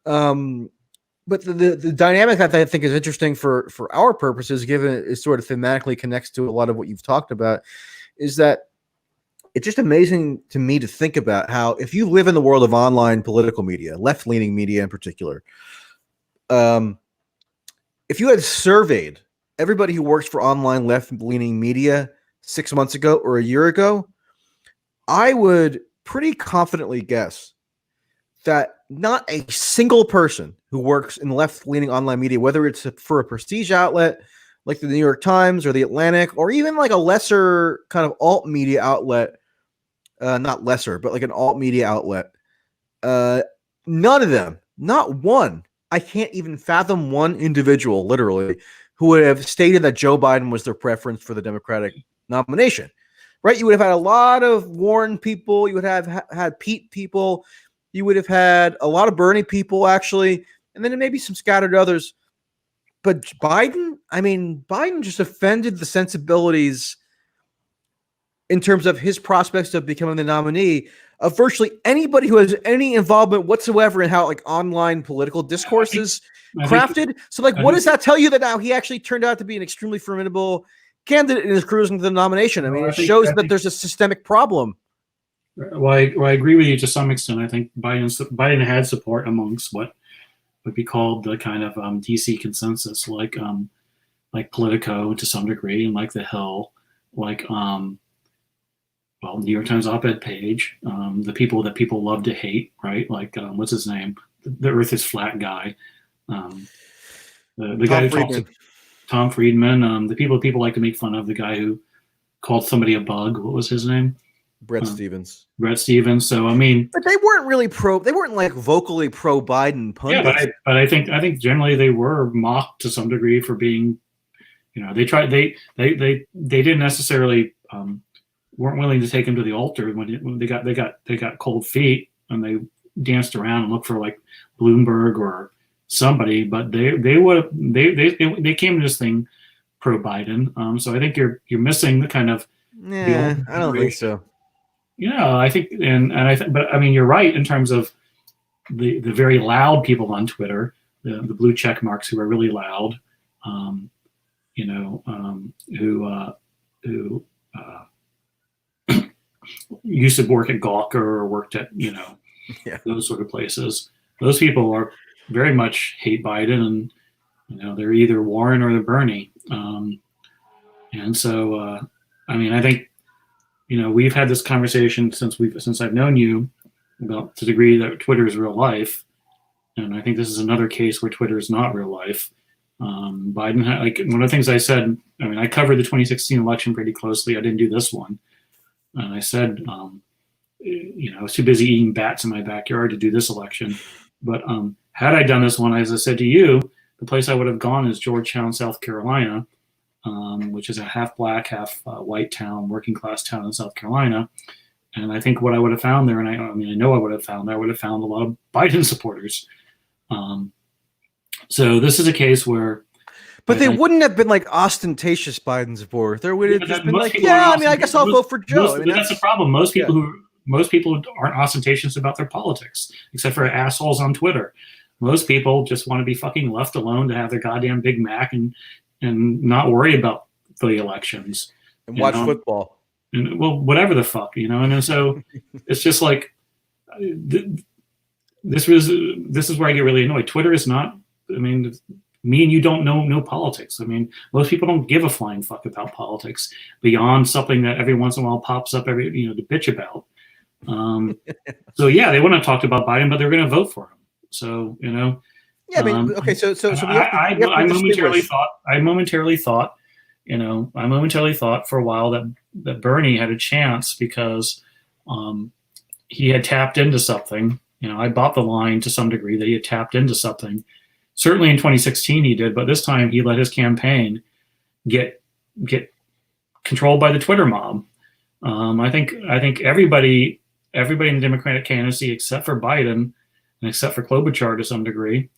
but the dynamic that I think is interesting for our purposes, given it sort of thematically connects to a lot of what you've talked about, is that it's just amazing to me to think about how, if you live in the world of online political media, left-leaning media in particular, if you had surveyed everybody who works for online left-leaning media 6 months ago or a year ago, I would pretty confidently guess that not a single person who works in left-leaning online media, whether it's for a prestige outlet like the New York Times or the Atlantic, or even like a lesser kind of alt media outlet, not lesser, but like an alt media outlet, none of them, not one, I can't even fathom one individual, literally, who would have stated that Joe Biden was their preference for the Democratic nomination. Right? You would have had a lot of Warren people. You would have had Pete people. You would have had a lot of Bernie people, actually, and then maybe some scattered others. But Biden, I mean, Biden just offended the sensibilities in terms of his prospects of becoming the nominee of virtually anybody who has any involvement whatsoever in how like online political discourse is crafted. So like, what does that tell you that now he actually turned out to be an extremely formidable candidate and is cruising to the nomination? I mean, it shows that there's a systemic problem. Well, I agree with you to some extent. I think Biden had support amongst what would be called the kind of DC consensus, like Politico to some degree, and like The Hill, like New York Times op-ed page, the people that people love to hate, right? Like what's his name? The Earth is Flat guy, the guy who talks. Tom Friedman, the people like to make fun of, the guy who called somebody a bug. What was his name? Brett Stevens. Brett Stevens. So I mean, but they weren't really they weren't like vocally pro Biden pundits. Yeah, but I think generally they were mocked to some degree for being, they didn't necessarily weren't willing to take him to the altar when they got cold feet and they danced around and looked for like Bloomberg or somebody, but they came to this thing pro Biden. So I think you're missing the kind of. Yeah, I don't think so. Yeah, I think, but I mean, you're right in terms of the very loud people on Twitter, the blue check marks who are really loud, who used to work at Gawker or worked at those sort of places. Those people are very much hate Biden, and they're either Warren or they're Bernie. And so, I mean, I think we've had this conversation since I've known you about the degree that Twitter is real life, and I think this is another case where Twitter is not real life. Biden had, like, one of the things I said. I mean, I covered the 2016 election pretty closely. I didn't do this one, and I said, I was too busy eating bats in my backyard to do this election. But had I done this one, as I said to you, the place I would have gone is Georgetown, South Carolina, which is a half black, half white town, working class town in South Carolina. And I think what I would have found there, and I know I would have found a lot of Biden supporters. So this is a case where. But they wouldn't have been like ostentatious Biden supporters. There would have just been like, I guess I'll vote for Joe. That's the problem. Most people aren't ostentatious about their politics, except for assholes on Twitter. Most people just want to be fucking left alone to have their goddamn Big Mac and not worry about the elections and watch football. And whatever the fuck, and so it's just like this is where I get really annoyed. Twitter is not. I mean, me and you don't know politics. I mean, most people don't give a flying fuck about politics beyond something that every once in a while pops up to bitch about. So yeah, they wouldn't have talked about Biden, but they're going to vote for him. So Yeah, I mean, okay. So I momentarily thought for a while that Bernie had a chance because he had tapped into something, I bought the line to some degree that he had tapped into something. Certainly in 2016 he did, but this time he let his campaign get controlled by the Twitter mob. I think everybody in the Democratic candidacy, except for Biden and except for Klobuchar to some degree,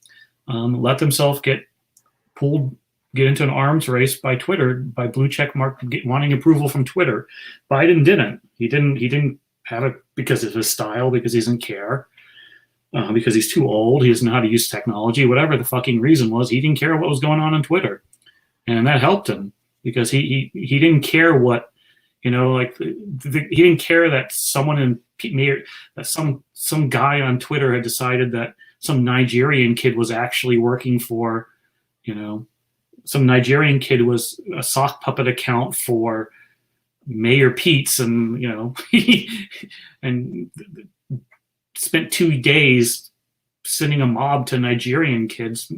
let themselves get into an arms race by Twitter, by blue check mark, wanting approval from Twitter. Biden didn't. He didn't have it because of his style, because he doesn't care, because he's too old. He doesn't know how to use technology. Whatever the fucking reason was, he didn't care what was going on Twitter, and that helped him because he didn't care what, he didn't care that some guy on Twitter had decided that some Nigerian kid was actually working for, some Nigerian kid was a sock puppet account for Mayor Pete's, and and spent 2 days sending a mob to Nigerian kids,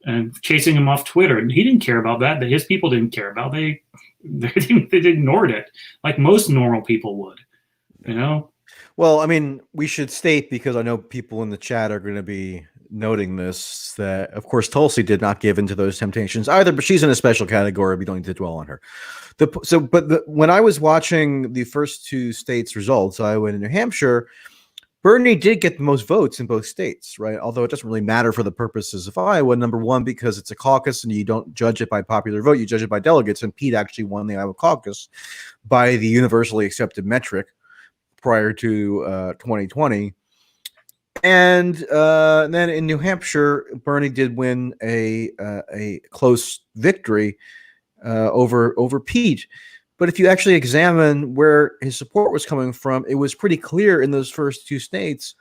and chasing them off Twitter. And he didn't care about that. His people didn't care about. They ignored it like most normal people would. Well, I mean, we should state, because I know people in the chat are going to be noting this, that of course Tulsi did not give into those temptations either, but she's in a special category. We don't need to dwell on her. When I was watching the first two states' results, Iowa and New Hampshire, Bernie did get the most votes in both states, right? Although it doesn't really matter for the purposes of Iowa. Number one, because it's a caucus and you don't judge it by popular vote, you judge it by delegates. And Pete actually won the Iowa caucus by the universally accepted metric prior to 2020. And then in New Hampshire, Bernie did win a close victory over Pete. But if you actually examine where his support was coming from, it was pretty clear in those first two states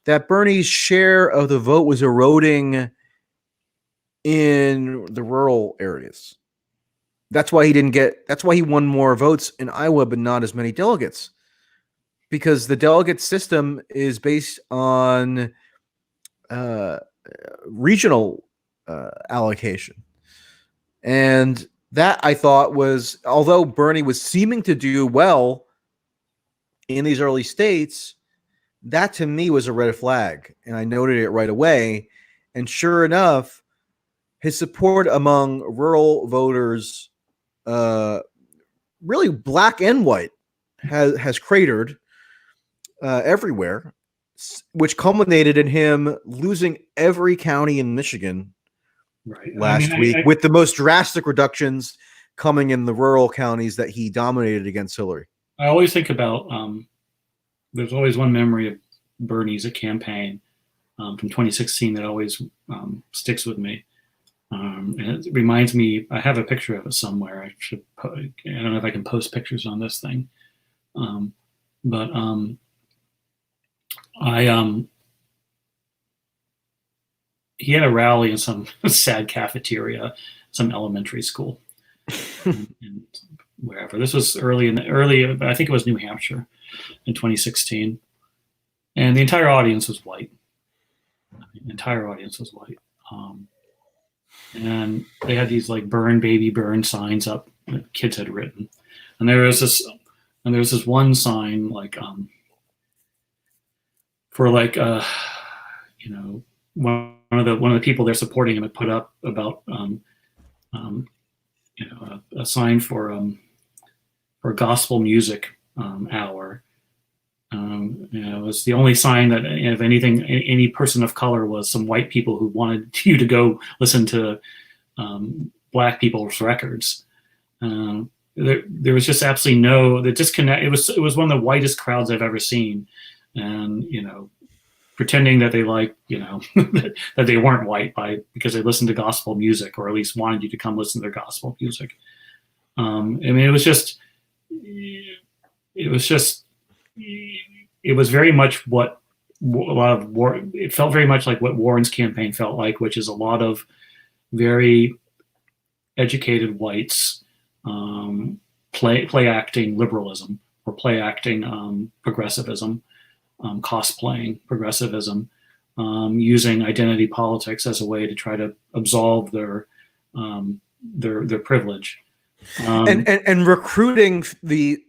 that Bernie's share of the vote was eroding in the rural areas. That's why he won more votes in Iowa, but not as many delegates. Because the delegate system is based on regional allocation. And that, I thought, was, although Bernie was seeming to do well in these early states, that to me was a red flag. And I noted it right away. And sure enough, his support among rural voters, really black and white, has cratered everywhere, which culminated in him losing every county in Michigan last week, with the most drastic reductions coming in the rural counties that he dominated against Hillary. I always think about, there's always one memory of Bernie's campaign from 2016 that always sticks with me. And it reminds me, I have a picture of it somewhere. I don't know if I can post pictures on this thing. He had a rally in some sad cafeteria, some elementary school, and wherever. This was early, I think it was New Hampshire in 2016. And the entire audience was white. And they had these like "Burn, Baby, Burn" signs up that kids had written. And there was this one sign like, for like, one of the people they're supporting him had put up about a sign for gospel music hour. It was the only sign that, if anything, any person of color was some white people who wanted you to go listen to black people's records. There was just absolutely the disconnect. It was one of the whitest crowds I've ever seen, and pretending that they that they weren't white because they listened to gospel music, or at least wanted you to come listen to their gospel music. It was very much what it felt very much like what Warren's campaign felt like, which is a lot of very educated whites play acting liberalism, or play acting progressivism, cosplaying progressivism, using identity politics as a way to try to absolve their privilege, and recruiting the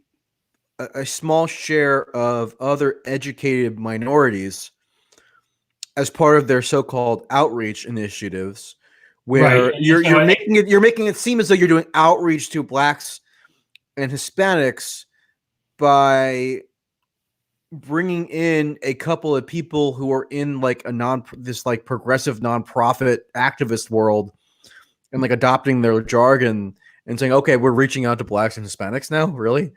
a small share of other educated minorities as part of their so-called outreach initiatives, Right. where And so you're making it seem as though you're doing outreach to blacks and Hispanics by bringing in a couple of people who are in like this like progressive nonprofit activist world and like adopting their jargon and saying, okay, we're reaching out to blacks and Hispanics now. Really?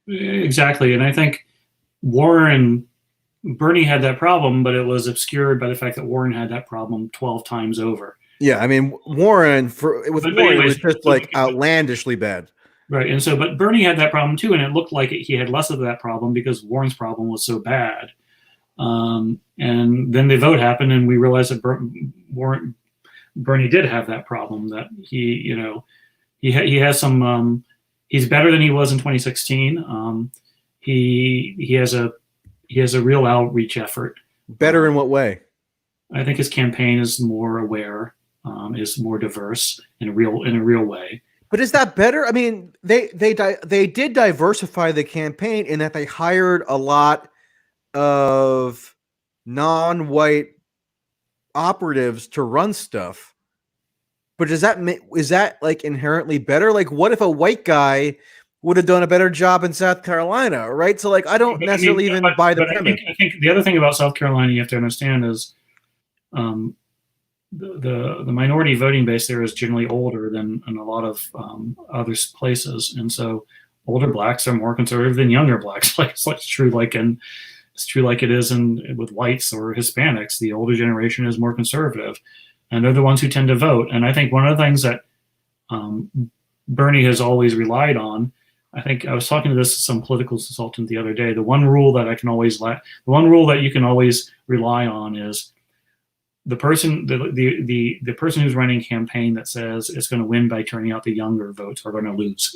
exactly. And I think Bernie had that problem, but it was obscured by the fact that Warren had that problem 12 times over. Yeah, I mean, Warren, But Warren, anyways, it was just like outlandishly bad. Right. And so, but Bernie had that problem too, and it looked like he had less of that problem because Warren's problem was so bad. And then the vote happened, and we realized that Bernie did have that problem. That he has some. He's better than he was in 2016. He has a real outreach effort. Better in what way? I think his campaign is more aware, is more diverse in a real way. But is that better? I mean, they did diversify the campaign in that they hired a lot of non-white operatives to run stuff. But is that like inherently better? Like, what if a white guy would have done a better job in South Carolina, right? So, like, I don't necessarily even buy the premise. I think the other thing about South Carolina you have to understand is, the minority voting base there is generally older than in a lot of other places, and so older blacks are more conservative than younger blacks. It's true like it is with whites or Hispanics. The older generation is more conservative, and they're the ones who tend to vote. And I think one of the things that Bernie has always relied on. I think I was talking to some political consultant the other day. The one rule that you can always rely on is the person who's running a campaign that says it's going to win by turning out the younger votes are going to lose.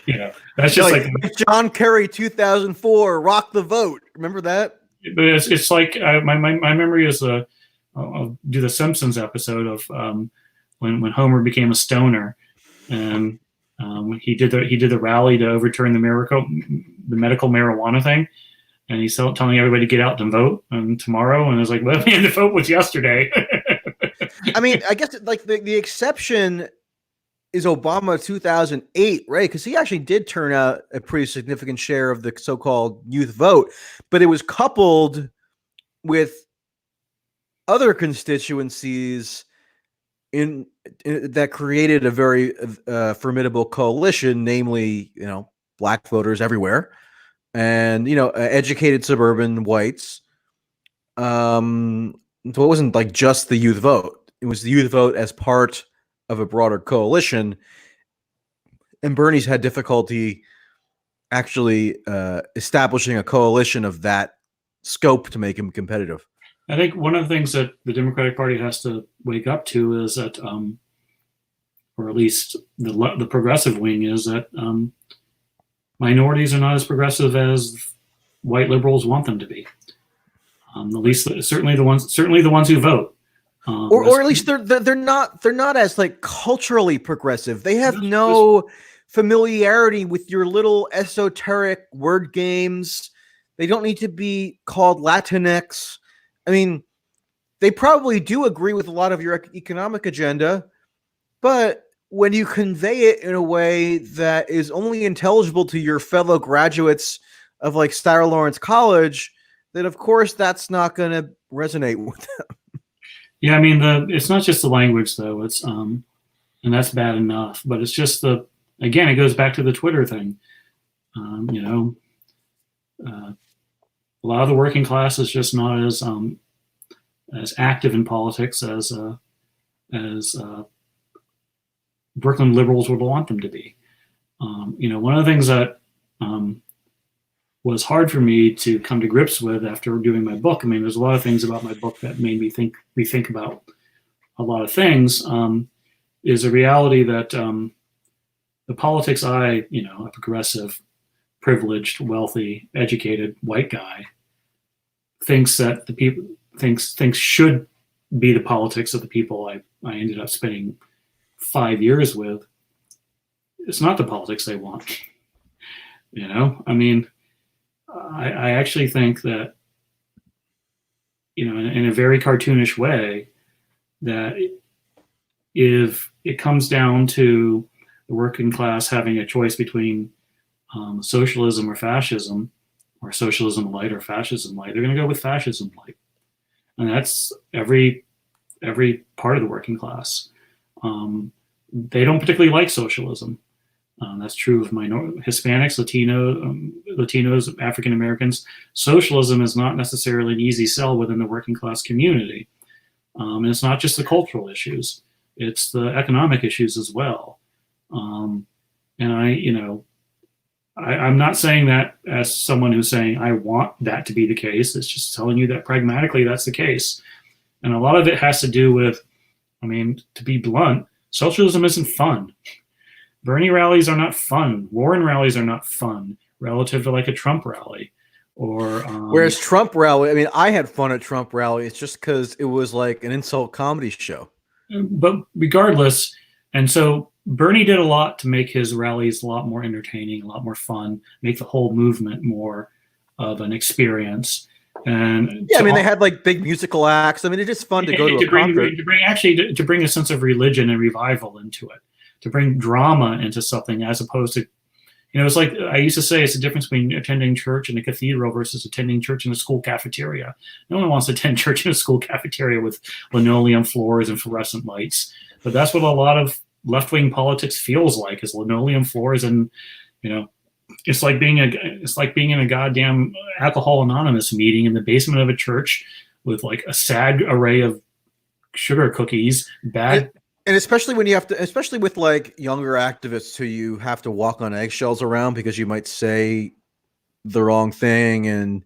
Yeah. That's just like John Kerry 2004 rock the vote. Remember that? But it's like my memory is I'll do the Simpsons episode of when Homer became a stoner, and he did the rally to overturn the medical marijuana thing. And he's telling everybody to get out and vote tomorrow. And it's like, well, man, the vote was yesterday. I mean, I guess like the exception is Obama 2008, right? Because he actually did turn out a pretty significant share of the so-called youth vote, but it was coupled with other constituencies that created a very formidable coalition, namely, black voters everywhere. And educated suburban whites. So it wasn't like just the youth vote; it was the youth vote as part of a broader coalition. And Bernie's had difficulty actually establishing a coalition of that scope to make him competitive. I think one of the things that the Democratic Party has to wake up to is that, or at least the progressive wing, is that. Minorities are not as progressive as white liberals want them to be. At least, certainly the ones who vote, or at least they're not as like culturally progressive. They have no familiarity with your little esoteric word games. They don't need to be called Latinx. I mean, they probably do agree with a lot of your economic agenda, but when you convey it in a way that is only intelligible to your fellow graduates of like Sarah Lawrence College, then of course that's not going to resonate with them. Yeah, I mean, it's not just the language though. It's and that's bad enough, but it's just again, it goes back to the Twitter thing. A lot of the working class is just not as active in politics as Brooklyn liberals would want them to be. One of the things that was hard for me to come to grips with after doing my book. I mean, there's a lot of things about my book that made me think about a lot of things. Is a reality that the politics a progressive, privileged, wealthy, educated white guy thinks that the people thinks should be the politics of the people I ended up spending 5 years with. It's not the politics they want. I mean, I actually think that, in a very cartoonish way, that if it comes down to the working class having a choice between socialism or fascism, or socialism light or fascism light, they're going to go with fascism light, and that's every part of the working class. They don't particularly like socialism. That's true of Hispanics, Latinos, African Americans. Socialism is not necessarily an easy sell within the working class community. And it's not just the cultural issues; it's the economic issues as well. And I'm not saying that as someone who's saying I want that to be the case. It's just telling you that pragmatically that's the case. And a lot of it has to do with, to be blunt, socialism isn't fun. Bernie rallies are not fun. Warren rallies are not fun relative to like a Trump rally. Or whereas Trump rally, I had fun at Trump rally. It's just because it was like an insult comedy show. But regardless, and so Bernie did a lot to make his rallies a lot more entertaining, a lot more fun, make the whole movement more of an experience. And yeah, they had like big musical acts. It's just fun to go to a concert. To bring a sense of religion and revival into it, to bring drama into something, as opposed to, it's like I used to say, it's the difference between attending church in a cathedral versus attending church in a school cafeteria. No one wants to attend church in a school cafeteria with linoleum floors and fluorescent lights. But that's what a lot of left-wing politics feels like, is linoleum floors, and it's like being in a goddamn Alcohol Anonymous meeting in the basement of a church with like a sad array of sugar cookies, bad. And especially when you have to, especially with like younger activists who you have to walk on eggshells around because you might say the wrong thing and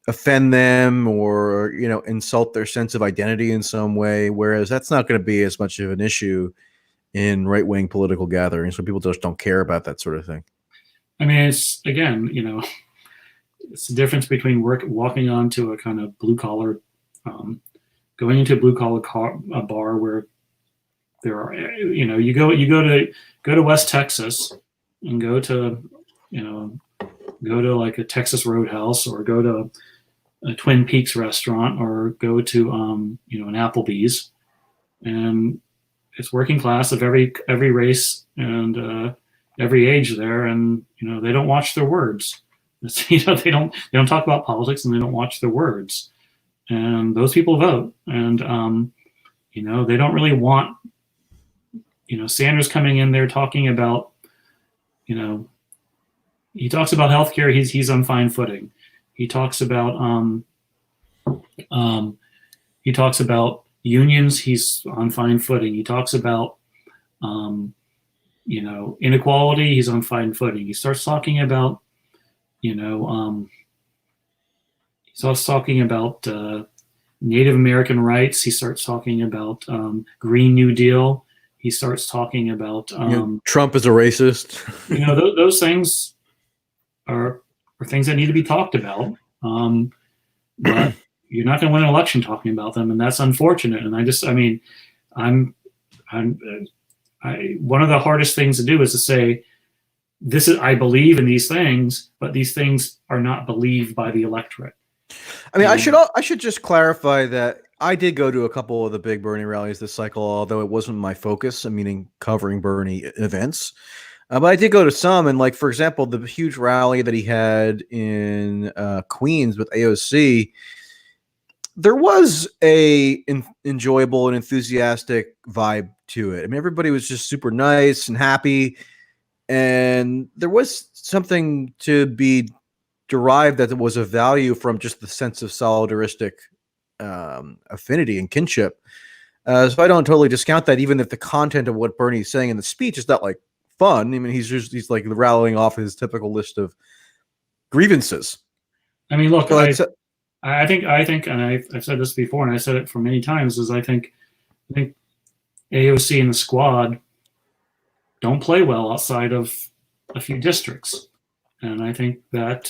offend them, or insult their sense of identity in some way. Whereas that's not going to be as much of an issue in right-wing political gatherings, so people just don't care about that sort of thing. It's, again, it's the difference between walking onto a kind of blue collar, going into a blue collar bar where there are, you go to West Texas and go to like a Texas Roadhouse, or go to a Twin Peaks restaurant, or go to an Applebee's, and it's working class of every race and every age there, and they don't watch their words. They don't talk about politics, and they don't watch their words, and those people vote, and they don't really want Sanders coming in there talking about, he talks about healthcare, he's on fine footing. He talks about unions, he's on fine footing. He talks about inequality, he's on fine footing. He starts talking about Native American rights. He starts talking about Green New Deal. He starts talking about Trump is a racist. Those things are things that need to be talked about. But you're not going to win an election talking about them, and that's unfortunate. And one of the hardest things to do is to say, I believe in these things, but these things are not believed by the electorate. I should just clarify that I did go to a couple of the big Bernie rallies this cycle, although it wasn't my focus. Meaning covering Bernie events. But I did go to some, and like, for example, the huge rally that he had in Queens with AOC, there was a enjoyable and enthusiastic vibe to it. Everybody was just super nice and happy, and there was something to be derived that was of value from just the sense of solidaristic affinity and kinship. So I don't totally discount that, even if the content of what Bernie's saying in the speech is not like fun. He's like rallying off his typical list of grievances. Look, I think, and I've said this before, and I said it for many times, is I think AOC and the squad don't play well outside of a few districts, and I think that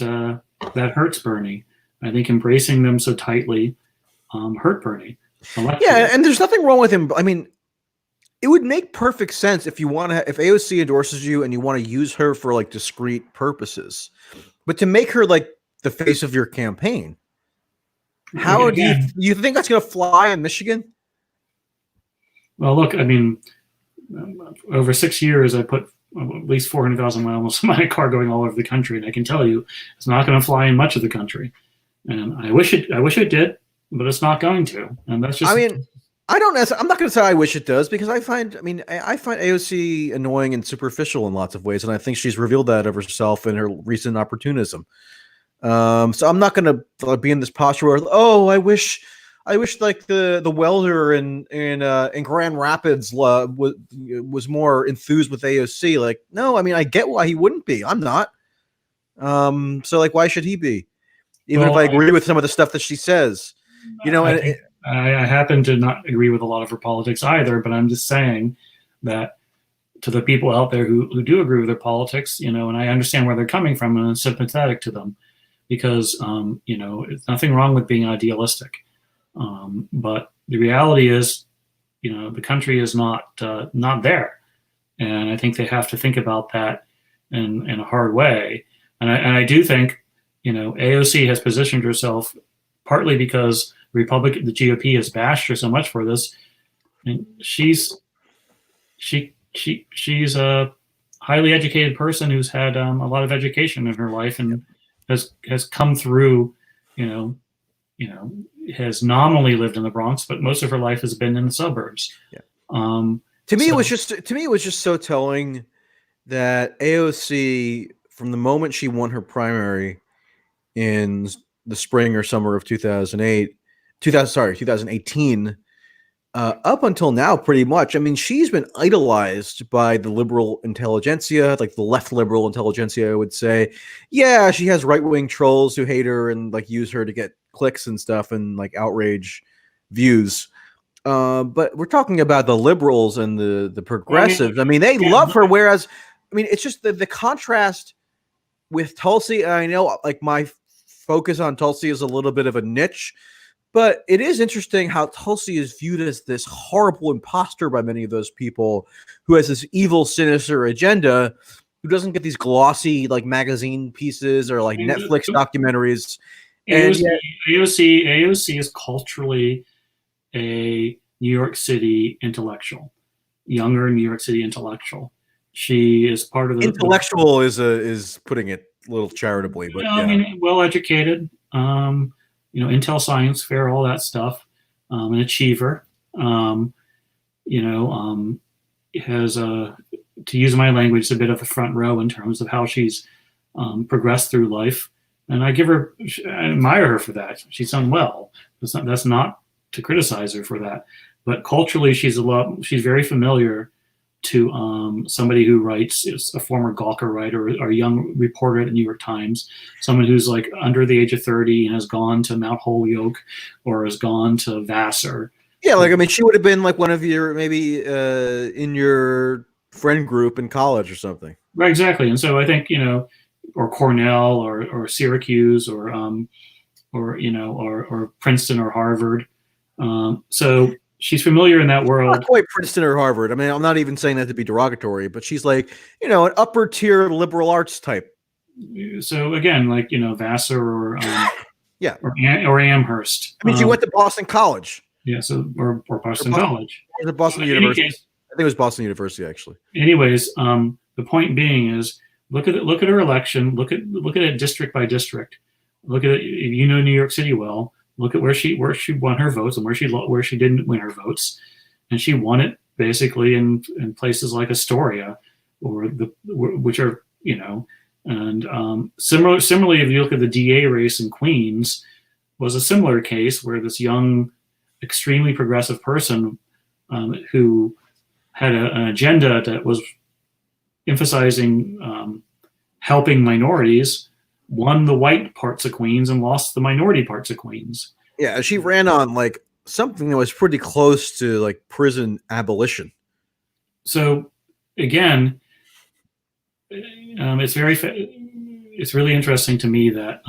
hurts Bernie. I think embracing them so tightly hurt Bernie. Yeah, and there's nothing wrong with him. it would make perfect sense if you want to, if AOC endorses you and you want to use her for like discrete purposes, but to make her like the face of your campaign, how do you think that's going to fly in Michigan? Well, look, I mean, over 6 years, I put at least 400,000 miles on my car going all over the country, and I can tell you, it's not going to fly in much of the country. And I wish it did, but it's not going to. And that's just. I mean, I'm not going to say I wish it does, because I find AOC annoying and superficial in lots of ways, and I think she's revealed that of herself in her recent opportunism. So I'm not going to be in this posture where, oh, I wish like the welder in Grand Rapids was more enthused with AOC. Like, no, I mean, I get why he wouldn't be. I'm not. So like, why should he be? Even if I agree with some of the stuff that she says, I happen to not agree with a lot of her politics either, but I'm just saying that to the people out there who do agree with her politics, and I understand where they're coming from, and I'm sympathetic to them, because it's nothing wrong with being idealistic. But the reality is, the country is not there, and I think they have to think about that in a hard way. And I do think, AOC has positioned herself partly because the GOP has bashed her so much for this. And she's a highly educated person who's had a lot of education in her life, and has come through, has nominally lived in the Bronx, but most of her life has been in the suburbs. Yeah. To me, it was just so telling that AOC, from the moment she won her primary in the spring or summer of 2018, up until now, pretty much. I mean, she's been idolized by the liberal intelligentsia, like the left liberal intelligentsia, I would say. Yeah, she has right-wing trolls who hate her and like use her to get clicks and stuff and like outrage views. But we're talking about the liberals and the progressives. I mean, they love her. Whereas, I mean, it's just the contrast with Tulsi. I know, like, my focus on Tulsi is a little bit of a niche, but it is interesting how Tulsi is viewed as this horrible imposter by many of those people, who has this evil, sinister agenda, who doesn't get these glossy like magazine pieces or like Netflix documentaries. AOC is culturally a New York City intellectual, younger New York City intellectual. She is part of the intellectual is putting it a little charitably, but I mean, well educated. Intel Science Fair, all that stuff, an achiever, has to use my language, a bit of a front row in terms of how she's progressed through life. And I admire her for that. She's done well. That's not to criticize her for that, but culturally she's very familiar to somebody who writes, is a former Gawker writer or a young reporter at the New York Times, someone who's like under the age of 30 and has gone to Mount Holyoke or has gone to Vassar. Yeah, like, I mean, she would have been like one of your, maybe in your friend group in college or something. Right, exactly. And so I think, or Cornell or Syracuse or Princeton or Harvard. So she's familiar in that world. Not quite Princeton or Harvard. I mean, I'm not even saying that to be derogatory, but she's like, an upper tier liberal arts type. So again, like, Vassar or yeah, or Amherst. I mean, she went to Boston College. Yeah, so or Boston College. Or Boston University. Case, I think it was Boston University, actually. Anyways, the point being is, look at her election. Look at it district by district. Look at it. New York City well. Look at where she won her votes and where she didn't win her votes, and she won it basically in places like Astoria, which are and similarly, if you look at the DA race in Queens, was a similar case where this young, extremely progressive person who had an agenda that was emphasizing helping minorities, won the white parts of Queens and lost the minority parts of Queens. Yeah, she ran on like something that was pretty close to like prison abolition. So again, it's very it's really interesting to me that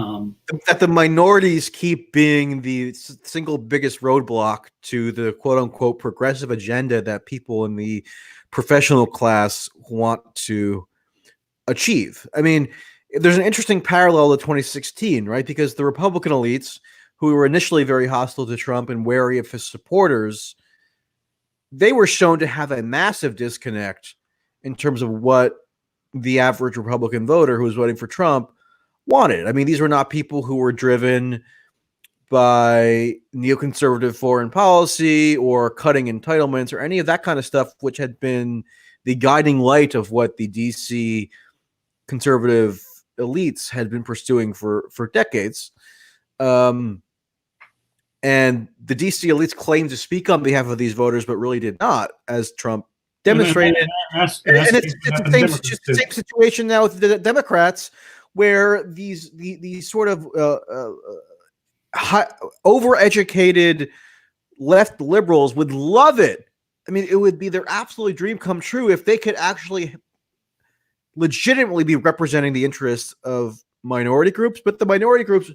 the minorities keep being the single biggest roadblock to the quote unquote progressive agenda that people in the professional class want to achieve. I mean, there's an interesting parallel to 2016, right? Because the Republican elites, who were initially very hostile to Trump and wary of his supporters, they were shown to have a massive disconnect in terms of what the average Republican voter who was voting for Trump wanted. I mean, these were not people who were driven by neoconservative foreign policy or cutting entitlements or any of that kind of stuff, which had been the guiding light of what the DC conservative elites had been pursuing for decades. And the DC elites claimed to speak on behalf of these voters, but really did not, as Trump demonstrated. And it's the same situation now with the Democrats, where these sort of overeducated left liberals would love it. I mean, it would be their absolute dream come true if they could actually legitimately be representing the interests of minority groups, but the minority groups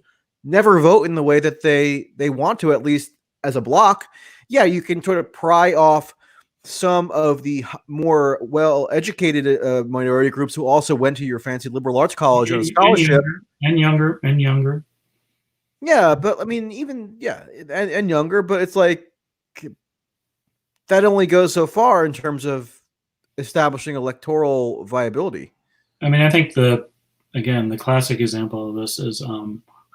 never vote in the way that they want to, at least as a block. Yeah, you can sort of pry off some of the more well-educated minority groups who also went to your fancy liberal arts college on a scholarship. And younger. Yeah, but I mean, and younger, but it's like that only goes so far in terms of establishing electoral viability. I mean, I think the classic example of this is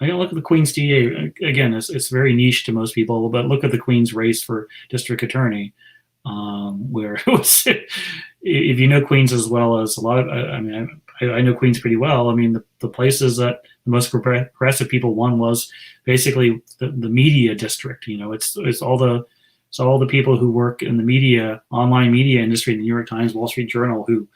I look at the Queen's DA. Again, it's very niche to most people, but look at the Queen's race for district attorney, where it was, if you know Queens as well as a lot of, I mean, I know Queens pretty well. I mean, the places that the most progressive people won was basically the media district. You know, it's all the people who work in the media, online media industry, the New York Times, Wall Street Journal, who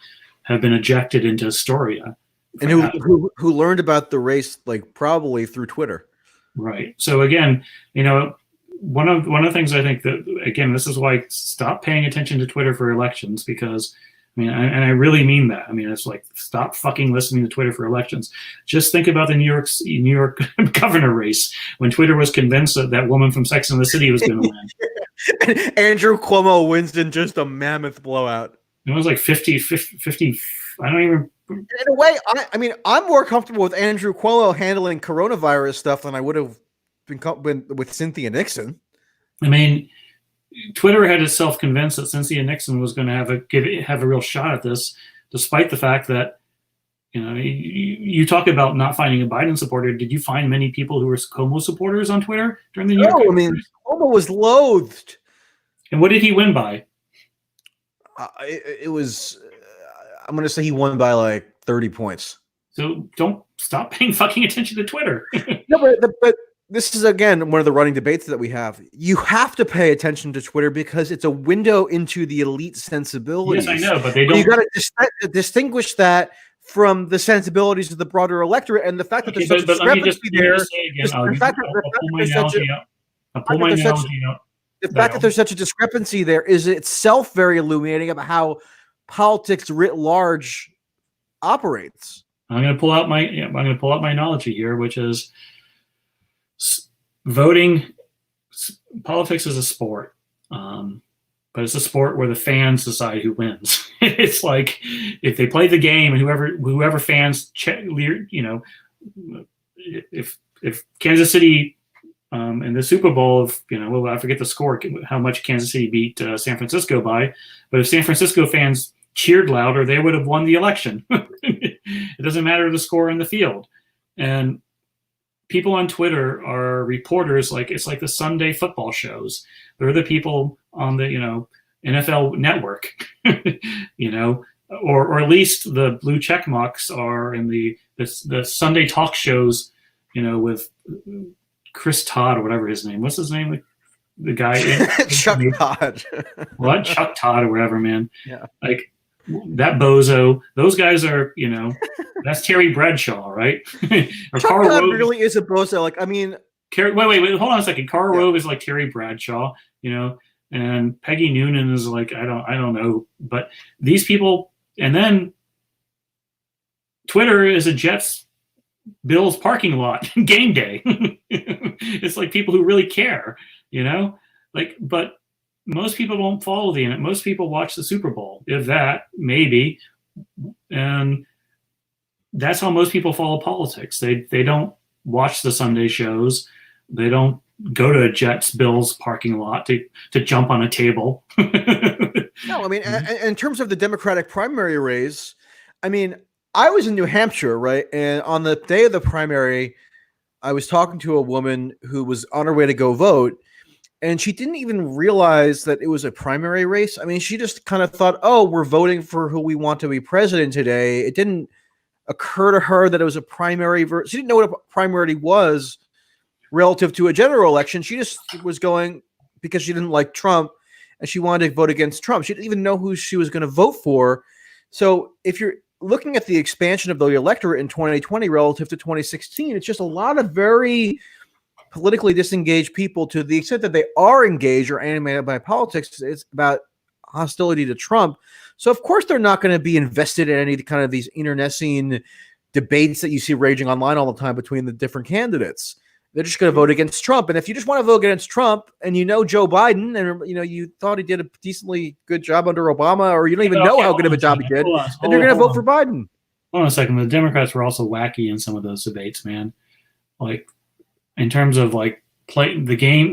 have been ejected into Astoria. And who learned about the race, like, probably through Twitter. Right. So again, you know, one of the things I think that, again, this is why stop paying attention to Twitter for elections, because I mean, and I really mean that. I mean, it's like, stop fucking listening to Twitter for elections. Just think about the New York governor race, when Twitter was convinced that that woman from Sex and the City was going to win. Andrew Cuomo wins in just a mammoth blowout. It was like 50. I don't even. In a way, I mean, I'm more comfortable with Andrew Cuomo handling coronavirus stuff than I would have been with Cynthia Nixon. I mean, Twitter had itself convinced that Cynthia Nixon was going to have a real shot at this, despite the fact that, you know, you talk about not finding a Biden supporter. Did you find many people who were Cuomo supporters on Twitter during the year? No, I mean, Cuomo was loathed. And what did he win by? It was, I'm going to say he won by like 30 points. So don't stop paying fucking attention to Twitter. No, but this is, again, one of the running debates that we have. You have to pay attention to Twitter because it's a window into the elite sensibilities. Yes, I know, but they don't. You got to distinguish that from the sensibilities of the broader electorate, and the fact that there's such a discrepancy there. The fact that there's such a discrepancy there is itself very illuminating about how politics writ large operates. I'm going to pull out my analogy here, which is voting. Politics is a sport, but it's a sport where the fans decide who wins. It's like, if they play the game and whoever fans check, you know, if Kansas City in the Super Bowl, of, you know, well, I forget the score, how much Kansas City beat San Francisco by, but if San Francisco fans cheered louder, they would have won the election. It doesn't matter the score in the field. And people on Twitter are reporters, like it's like the Sunday football shows. They're the people on the, you know, NFL Network, you know, or at least the blue check marks are in the Sunday talk shows, you know, with Chris Todd or whatever his name. What's his name? The guy. Chuck Todd. What? Chuck Todd or whatever, man. Yeah. Like that bozo. Those guys are, you know, that's Terry Bradshaw, right? Or Chuck Todd really is a bozo. Like, I mean. Wait, hold on a second. Karl Rove is like Terry Bradshaw, you know, and Peggy Noonan is like, I don't know. But these people, and then Twitter is a Jets Bill's parking lot game day. It's like people who really care, you know, like, but most people don't follow the internet. Most people watch the Super Bowl, if that, maybe. And that's how most people follow politics. They don't watch the Sunday shows. They don't go to a Jets Bills parking lot to jump on a table. No, I mean, in terms of the Democratic primary race, I mean, I was in New Hampshire, right? And on the day of the primary, I was talking to a woman who was on her way to go vote, and she didn't even realize that it was a primary race. I mean, she just kind of thought, oh, we're voting for who we want to be president today. It didn't occur to her that it was a primary. She didn't know what a primary was relative to a general election. She just was going because she didn't like Trump and she wanted to vote against Trump. She didn't even know who she was going to vote for. So if you're looking at the expansion of the electorate in 2020 relative to 2016, it's just a lot of very politically disengaged people. To the extent that they are engaged or animated by politics, it's about hostility to Trump. So of course they're not going to be invested in any kind of these internecine debates that you see raging online all the time between the different candidates. They're just going to vote against Trump. And if you just want to vote against Trump and you know Joe Biden and you thought he did a decently good job under Obama, or you don't even know how good of a job he did, then you're going to vote for Biden. Hold on a second. The Democrats were also wacky in some of those debates, man. Like in terms of like play the game,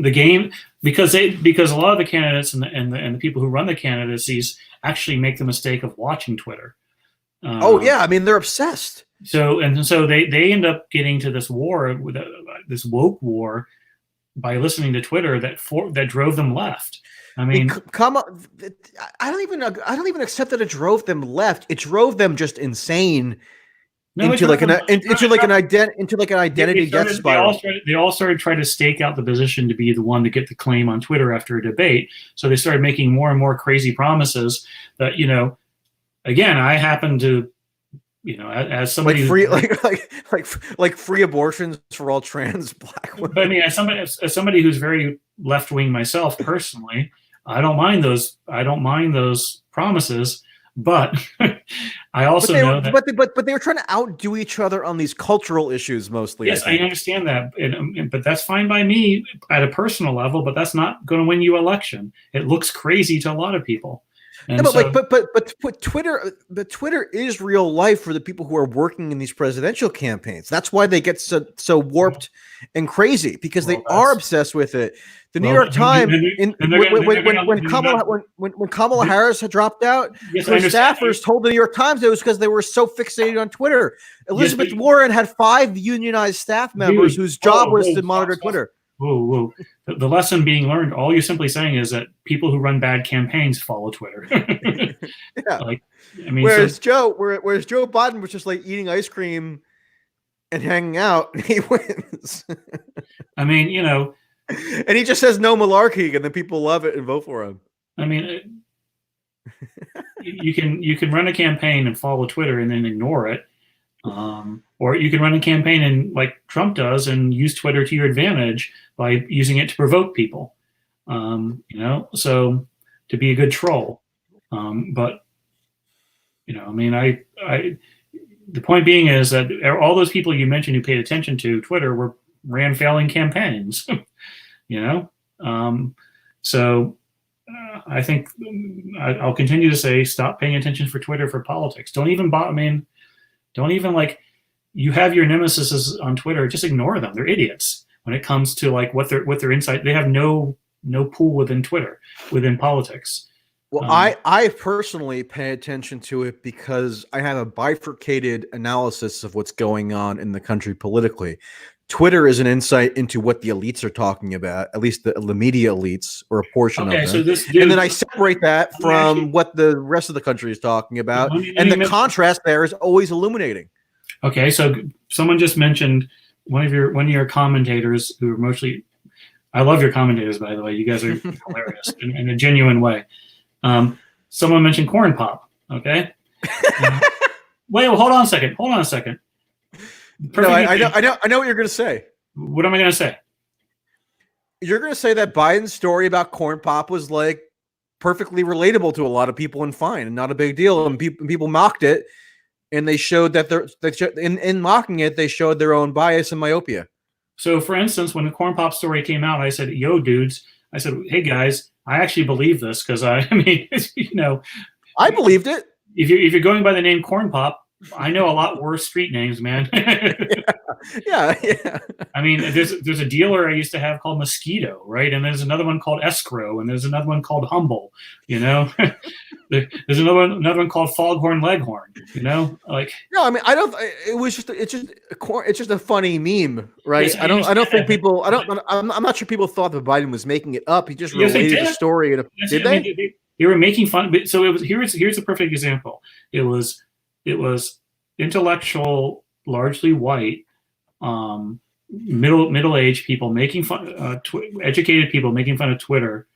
because a lot of the candidates and the people who run the candidacies actually make the mistake of watching Twitter. Oh yeah, I mean they're obsessed. So they end up getting to this war, this woke war, by listening to Twitter that drove them left. I mean, I don't even accept that it drove them left. It drove them just insane into like an identity death spiral. They all started trying to stake out the position to be the one to get the claim on Twitter after a debate. So they started making more and more crazy promises that, again, I happen to, as somebody like free abortions for all trans Black women. But I mean, as somebody who's very left wing myself personally, I don't mind those promises. But I also know that. But they were trying to outdo each other on these cultural issues mostly. Yes, I understand that, but that's fine by me at a personal level. But that's not going to win you election. It looks crazy to a lot of people. And but Twitter is real life for the people who are working in these presidential campaigns. That's why they get so warped and crazy, because they are obsessed with it. The New York Times, when Kamala Harris had dropped out, her staffers told the New York Times it was because they were so fixated on Twitter. Elizabeth Warren had 5 unionized staff members whose job was to monitor Twitter. Whoa. The lesson being learned, all you're simply saying is that people who run bad campaigns follow Twitter. Yeah. Whereas Joe Biden was just like eating ice cream and hanging out, and he wins. I mean, and he just says no malarkey, and then people love it and vote for him. I mean, you can run a campaign and follow Twitter and then ignore it. Or you can run a campaign and, like Trump does, and use Twitter to your advantage by using it to provoke people. So to be a good troll. But I mean, the point being is that all those people you mentioned who paid attention to Twitter ran failing campaigns. So I think I'll continue to say, stop paying attention for Twitter for politics. Don't even you have your nemesis on Twitter, just ignore them. They're idiots when it comes to like what their insight. They have no pool within Twitter, within politics. Well, I personally pay attention to it because I have a bifurcated analysis of what's going on in the country politically. Twitter is an insight into what the elites are talking about, at least the media elites, or a portion of them. So and then I separate that from what the rest of the country is talking about. And the contrast there is always illuminating. Okay, so someone just mentioned one of your commentators who are mostly. I love your commentators, by the way. You guys are hilarious in a genuine way. Someone mentioned corn pop. Okay. Wait, hold on a second. No, I know what you're going to say. What am I going to say? You're going to say that Biden's story about corn pop was like perfectly relatable to a lot of people and fine and not a big deal, and people mocked it and they showed that in mocking it, they showed their own bias and myopia. So, for instance, when the corn pop story came out, I said, "Yo, dudes," I said, "Hey guys, I actually believe this because I mean, I believed it. If you're going by the name Corn Pop, I know a lot worse street names, man." Yeah. I mean, there's a dealer I used to have called Mosquito, right? And there's another one called Escrow, and there's another one called Humble. There's another one called Foghorn Leghorn. Like. No, I mean, I don't. It's just a funny meme, right? Yes, I don't think people. I'm not sure people thought that Biden was making it up. He just related the story. Did they? Mean, they were making fun. But so it was. Here's a perfect example. It was intellectual, largely white, middle-aged people making fun, educated people making fun of Twitter,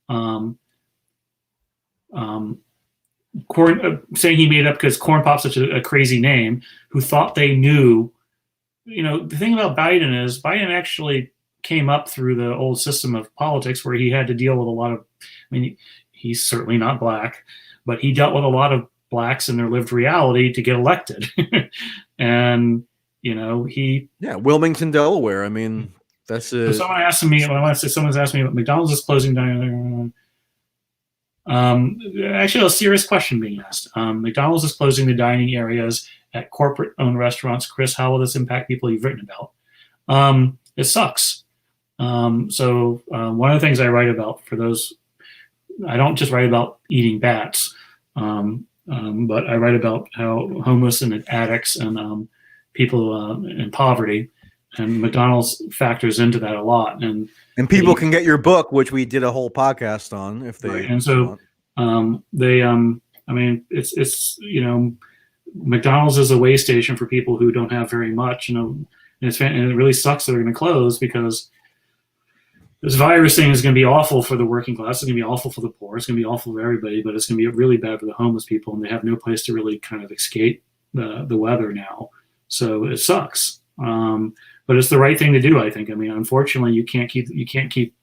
saying he made it up because Corn Pop's such a crazy name, who thought they knew. The thing about Biden is Biden actually came up through the old system of politics where he had to deal with a lot of, I mean, he's certainly not black, but he dealt with a lot of blacks in their lived reality to get elected. And Wilmington, Delaware. I mean, that's a. Someone asked me. Someone's asked me, McDonald's is closing down. Actually, a serious question being asked. McDonald's is closing the dining areas at corporate-owned restaurants. Chris, how will this impact people you've written about? It sucks. So one of the things I write about for those, I don't just write about eating bats, but I write about how homeless and addicts and people in poverty, and McDonald's factors into that a lot. And people can get your book, which we did a whole podcast on, if they. Right. And so they, I mean, it's McDonald's is a way station for people who don't have very much, and it really sucks that they're going to close because this virus thing is going to be awful for the working class. It's going to be awful for the poor. It's going to be awful for everybody, but it's going to be really bad for the homeless people, and they have no place to really kind of escape the weather now. So it sucks. But it's the right thing to do, I think. I mean, unfortunately, you can't keep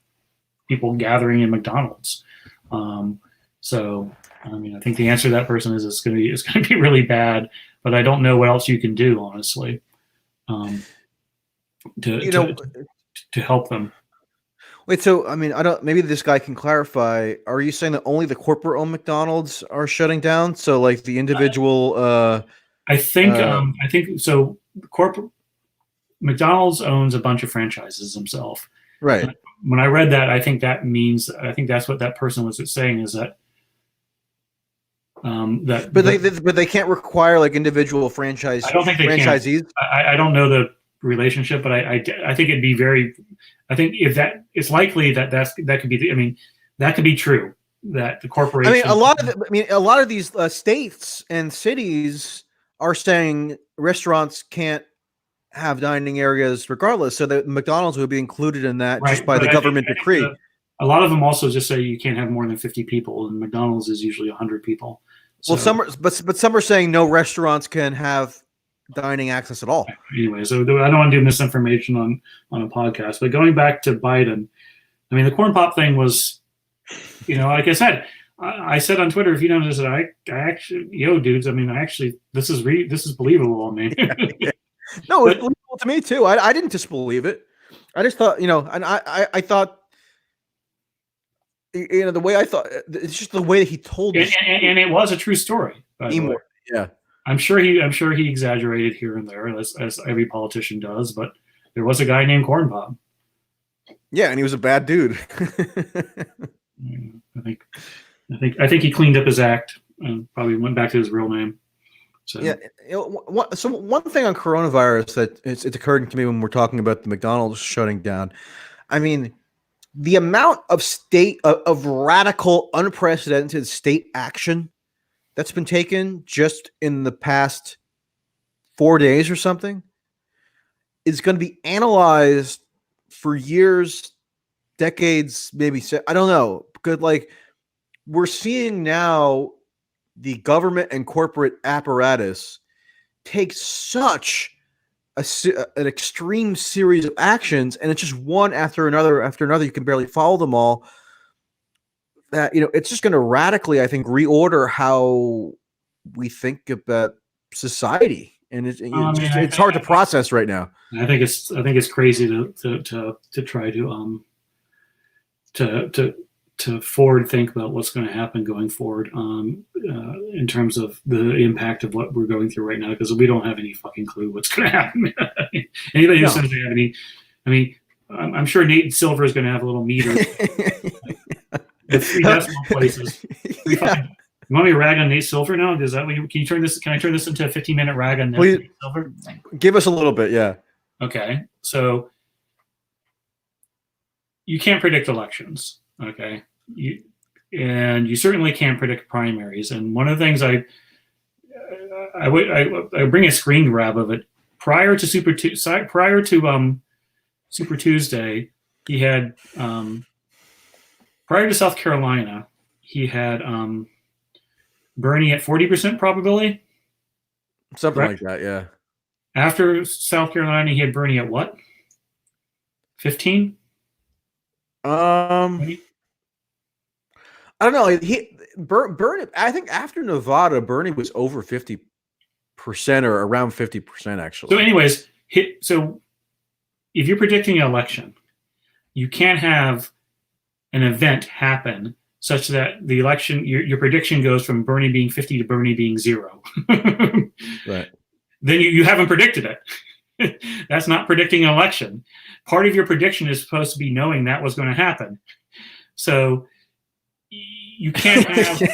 people gathering in McDonald's. So, I mean, I think the answer to that person is it's going to be really bad. But I don't know what else you can do, honestly, to help them. Wait, so I mean, I don't. Maybe this guy can clarify. Are you saying that only the corporate-owned McDonald's are shutting down? So, like the individual. I think so. Corporate McDonald's owns a bunch of franchises himself. Right. When I read that, I think that's what that person was saying is that. But they can't require like individual franchisees. I don't think they can. I don't know the relationship, but I think it'd be very. I think if that it's likely that could be. I mean, that could be true. That the corporation. I mean, a lot of these states and cities are saying restaurants can't have dining areas regardless, so that McDonald's would be included in that just by the government decree. A lot of them also just say you can't have more than 50 people, and McDonald's is usually 100 people. So, well, some are saying no restaurants can have dining access at all. Anyway, so I don't want to do misinformation on a podcast, but going back to Biden, I mean, the corn pop thing was, like I said, I said on Twitter, if you don't notice it, I actually, dudes, I mean, this is believable on me. No, it's believable to me too. I didn't disbelieve it. I just thought, and I thought, the way I thought, it's just the way that he told it, and it was a true story. Yeah, I'm sure he exaggerated here and there, as every politician does. But there was a guy named Corn Pop. Yeah, and he was a bad dude. I think he cleaned up his act and probably went back to his real name. So. Yeah. So one thing on coronavirus that it's occurring to me when we're talking about the McDonald's shutting down, I mean, the amount of of radical, unprecedented state action that's been taken just in the past 4 days or something is going to be analyzed for years, decades, maybe. I don't know. Because we're seeing now the government and corporate apparatus take such an extreme series of actions, and it's just one after another. You can barely follow them all. That it's just going to radically, I think, reorder how we think about society, and I mean, it's hard to process right now. I think it's crazy to try to forward think about what's going to happen going forward in terms of the impact of what we're going through right now, because we don't have any fucking clue what's going to happen. Anybody who says they have any, I mean, I'm sure Nate Silver is going to have a little meter. The 3 decimal places. Yeah. You want me to rag on Nate Silver now? Is that what can you turn this? Can I turn this into a 15-minute rag on Nate Silver? Give us a little bit, yeah. Okay, so you can't predict elections. Okay, you certainly can't predict primaries. And one of the things I bring a screen grab of it prior to Super Tuesday. He had prior to South Carolina, he had Bernie at 40% probability, something correct? Like that. Yeah. After South Carolina, he had Bernie at what? 15. I don't know. Bernie. I think after Nevada, Bernie was over 50% or around 50% actually. So, anyways, so if you're predicting an election, you can't have an event happen such that the election, your prediction goes from Bernie being 50 to Bernie being 0. Right. Then you haven't predicted it. That's not predicting an election. Part of your prediction is supposed to be knowing that was going to happen. So you can't have you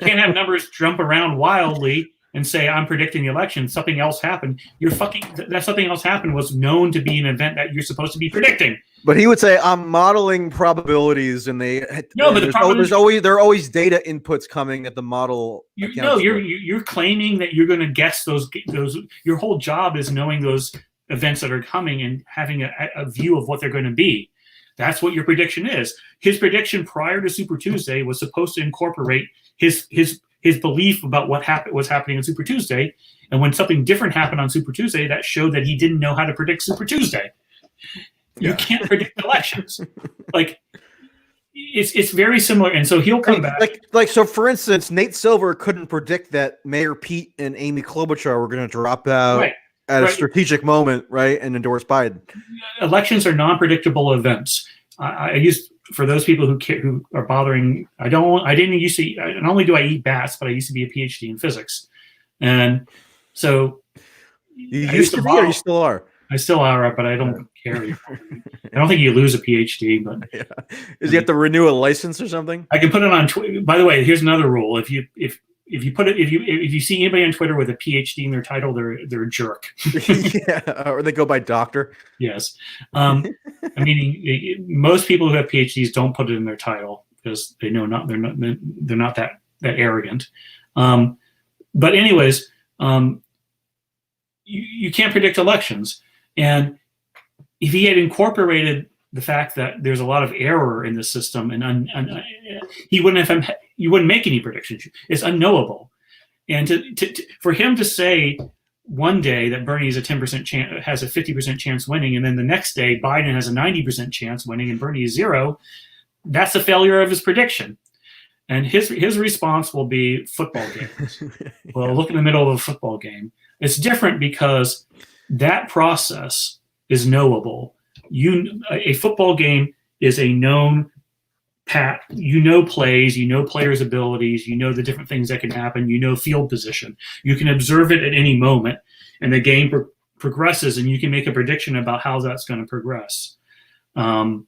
can't have numbers jump around wildly and say, I'm predicting the election. Something else happened. That something else happened was known to be an event that you're supposed to be predicting. But he would say, I'm modeling probabilities, and there are always data inputs coming at the model. You're claiming that you're going to guess those. Your whole job is knowing those events that are coming and having a view of what they're going to be. That's what your prediction is. His prediction prior to Super Tuesday was supposed to incorporate his belief about what was happening on Super Tuesday, and when something different happened on Super Tuesday, that showed that he didn't know how to predict Super Tuesday. You can't predict elections. Like it's very similar, and so he'll come back. So, for instance, Nate Silver couldn't predict that Mayor Pete and Amy Klobuchar were going to drop out at a strategic moment, right, and endorse Biden. Elections are non-predictable events. I used for those people who are bothering. Not only do I eat bats, but I used to be a PhD in physics, and so you used to be, or you still are. I still are, but I don't care anymore. I don't think you lose a PhD, but you have to renew a license or something? I can put it on Twitter. By the way, here's another rule: if you see anybody on Twitter with a PhD in their title, they're a jerk. Yeah, or they go by doctor. Yes, I mean most people who have PhDs don't put it in their title because they're not that arrogant. But anyways, you can't predict elections. And if he had incorporated the fact that there's a lot of error in the system, and you wouldn't make any predictions. It's unknowable. And for him to say one day that Bernie has a 50% chance winning, and then the next day Biden has a 90% chance winning and Bernie is 0, that's a failure of his prediction. And his response will be football games. Well, look in the middle of a football game. It's different because that process is knowable. A football game is a known path. You know plays, you know players' abilities, you know the different things that can happen, you know field position. You can observe it at any moment, and the game progresses, and you can make a prediction about how that's going to progress. And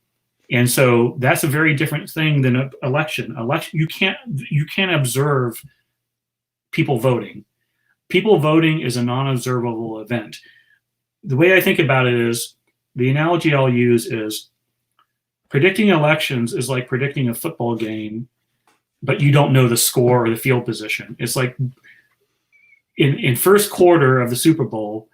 so that's a very different thing than an election. You can't observe people voting. People voting is a non-observable event. The way I think about it is, the analogy I'll use is predicting elections is like predicting a football game, but you don't know the score or the field position. It's like in first quarter of the Super Bowl,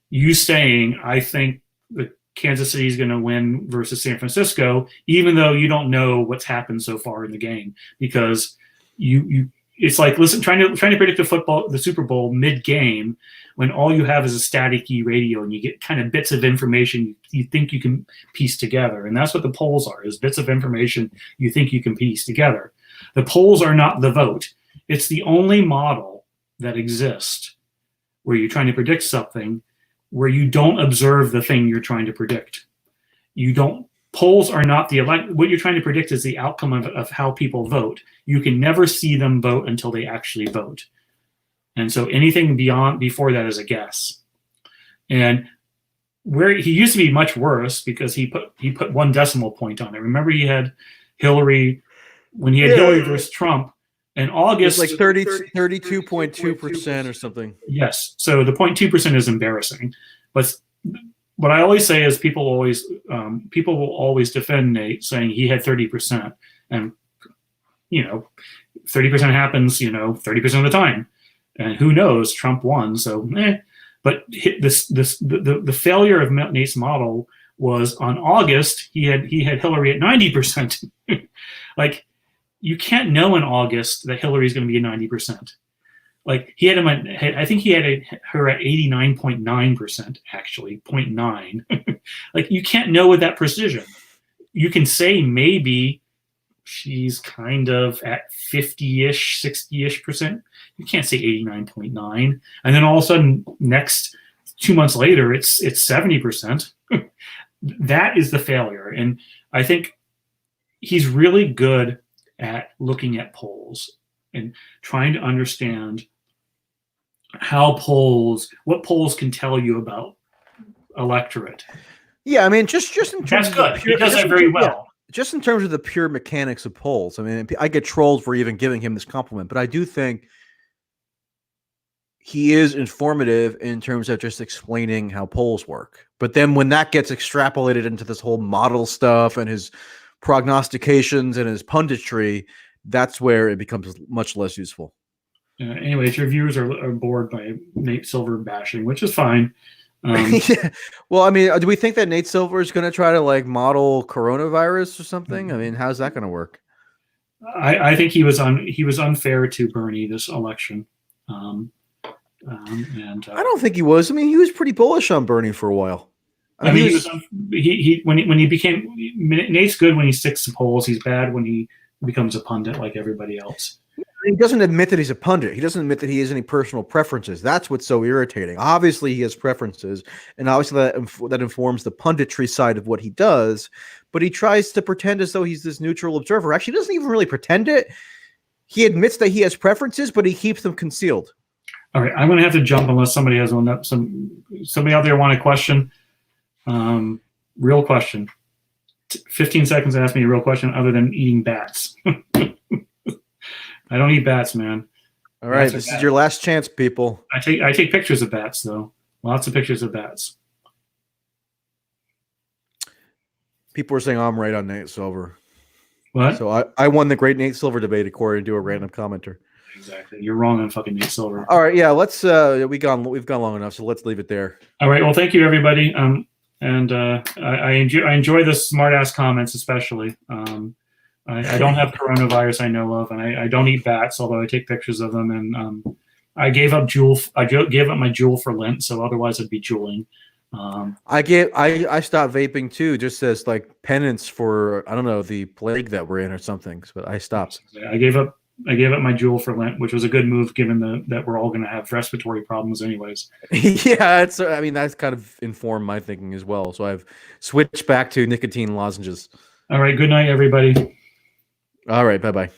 you saying, I think the Kansas City is going to win versus San Francisco, even though you don't know what's happened so far in the game, because it's like trying to predict the Super Bowl mid-game when all you have is a static-y radio and you get kind of bits of information you think you can piece together. And that's what the polls are, is bits of information you think you can piece together. The polls are not the vote. It's the only model that exists where you're trying to predict something, where you don't observe the thing you're trying to predict. You don't. Polls are not the what you're trying to predict is the outcome of how people vote. You can never see them vote until they actually vote. And so anything before that is a guess. And where he used to be much worse because he put 1 decimal point on it. Remember, he had Hillary when he had Hillary versus Trump in August. It's like 32.2% or something. Yes. So the 0.2% is embarrassing. But what I always say is people will always defend Nate, saying he had 30%, and 30% happens 30% of the time, and who knows, Trump won, so But the failure of Nate's model was on August he had Hillary at 90%. Like, you can't know in August that Hillary's going to be at 90%. Like, he had him I think he had her at 89.9%, actually, 0.9. Like, you can't know with that precision. You can say maybe she's kind of at 50-ish, 60-ish%. You can't say 89.9. And then all of a sudden, next 2 months later, it's 70%. That is the failure. And I think he's really good at looking at polls and trying to understand what polls can tell you about electorate. Yeah, I mean, just in terms that's good. He does that very well. Yeah, just in terms of the pure mechanics of polls. I mean, I get trolled for even giving him this compliment, but I do think he is informative in terms of just explaining how polls work. But then when that gets extrapolated into this whole model stuff and his prognostications and his punditry, that's where it becomes much less useful. Anyways, your viewers are bored by Nate Silver bashing, which is fine. Yeah. Well, I mean, do we think that Nate Silver is going to try to like model coronavirus or something? I mean, how's that going to work? I think he was unfair to Bernie this election. And I don't think he was. I mean, he was pretty bullish on Bernie for a while. I mean, when he became Nate's good when he sticks to polls. He's bad when he becomes a pundit like everybody else. He doesn't admit that he's a pundit. He doesn't admit that he has any personal preferences. That's what's so irritating. Obviously, he has preferences, and obviously that informs the punditry side of what he does. But he tries to pretend as though he's this neutral observer. Actually, he doesn't even really pretend it. He admits that he has preferences, but he keeps them concealed. All right, I'm going to have to jump unless somebody has somebody out there want a question. Real question. 15 seconds to ask me a real question other than eating bats. I don't eat bats, man. All right, this is your last chance, people. I take pictures of bats, though. Lots of pictures of bats. People are saying I'm right on Nate Silver. What? So I won the great Nate Silver debate according to a random commenter. Exactly. You're wrong on fucking Nate Silver. All right, yeah, let's we've gone long enough, so let's leave it there. All right, well, thank you, everybody. I enjoy the smart ass comments, especially. I don't have coronavirus I know of, and I don't eat bats, although I take pictures of them. And I gave up my Juul for Lent, so otherwise I'd be juuling. I stopped vaping too, just as like penance for I don't know the plague that we're in or something. But I stopped. I gave up my Juul for Lent, which was a good move given that we're all going to have respiratory problems anyways. Yeah, I mean that's kind of informed my thinking as well. So I've switched back to nicotine lozenges. All right, good night, everybody. All right, bye-bye.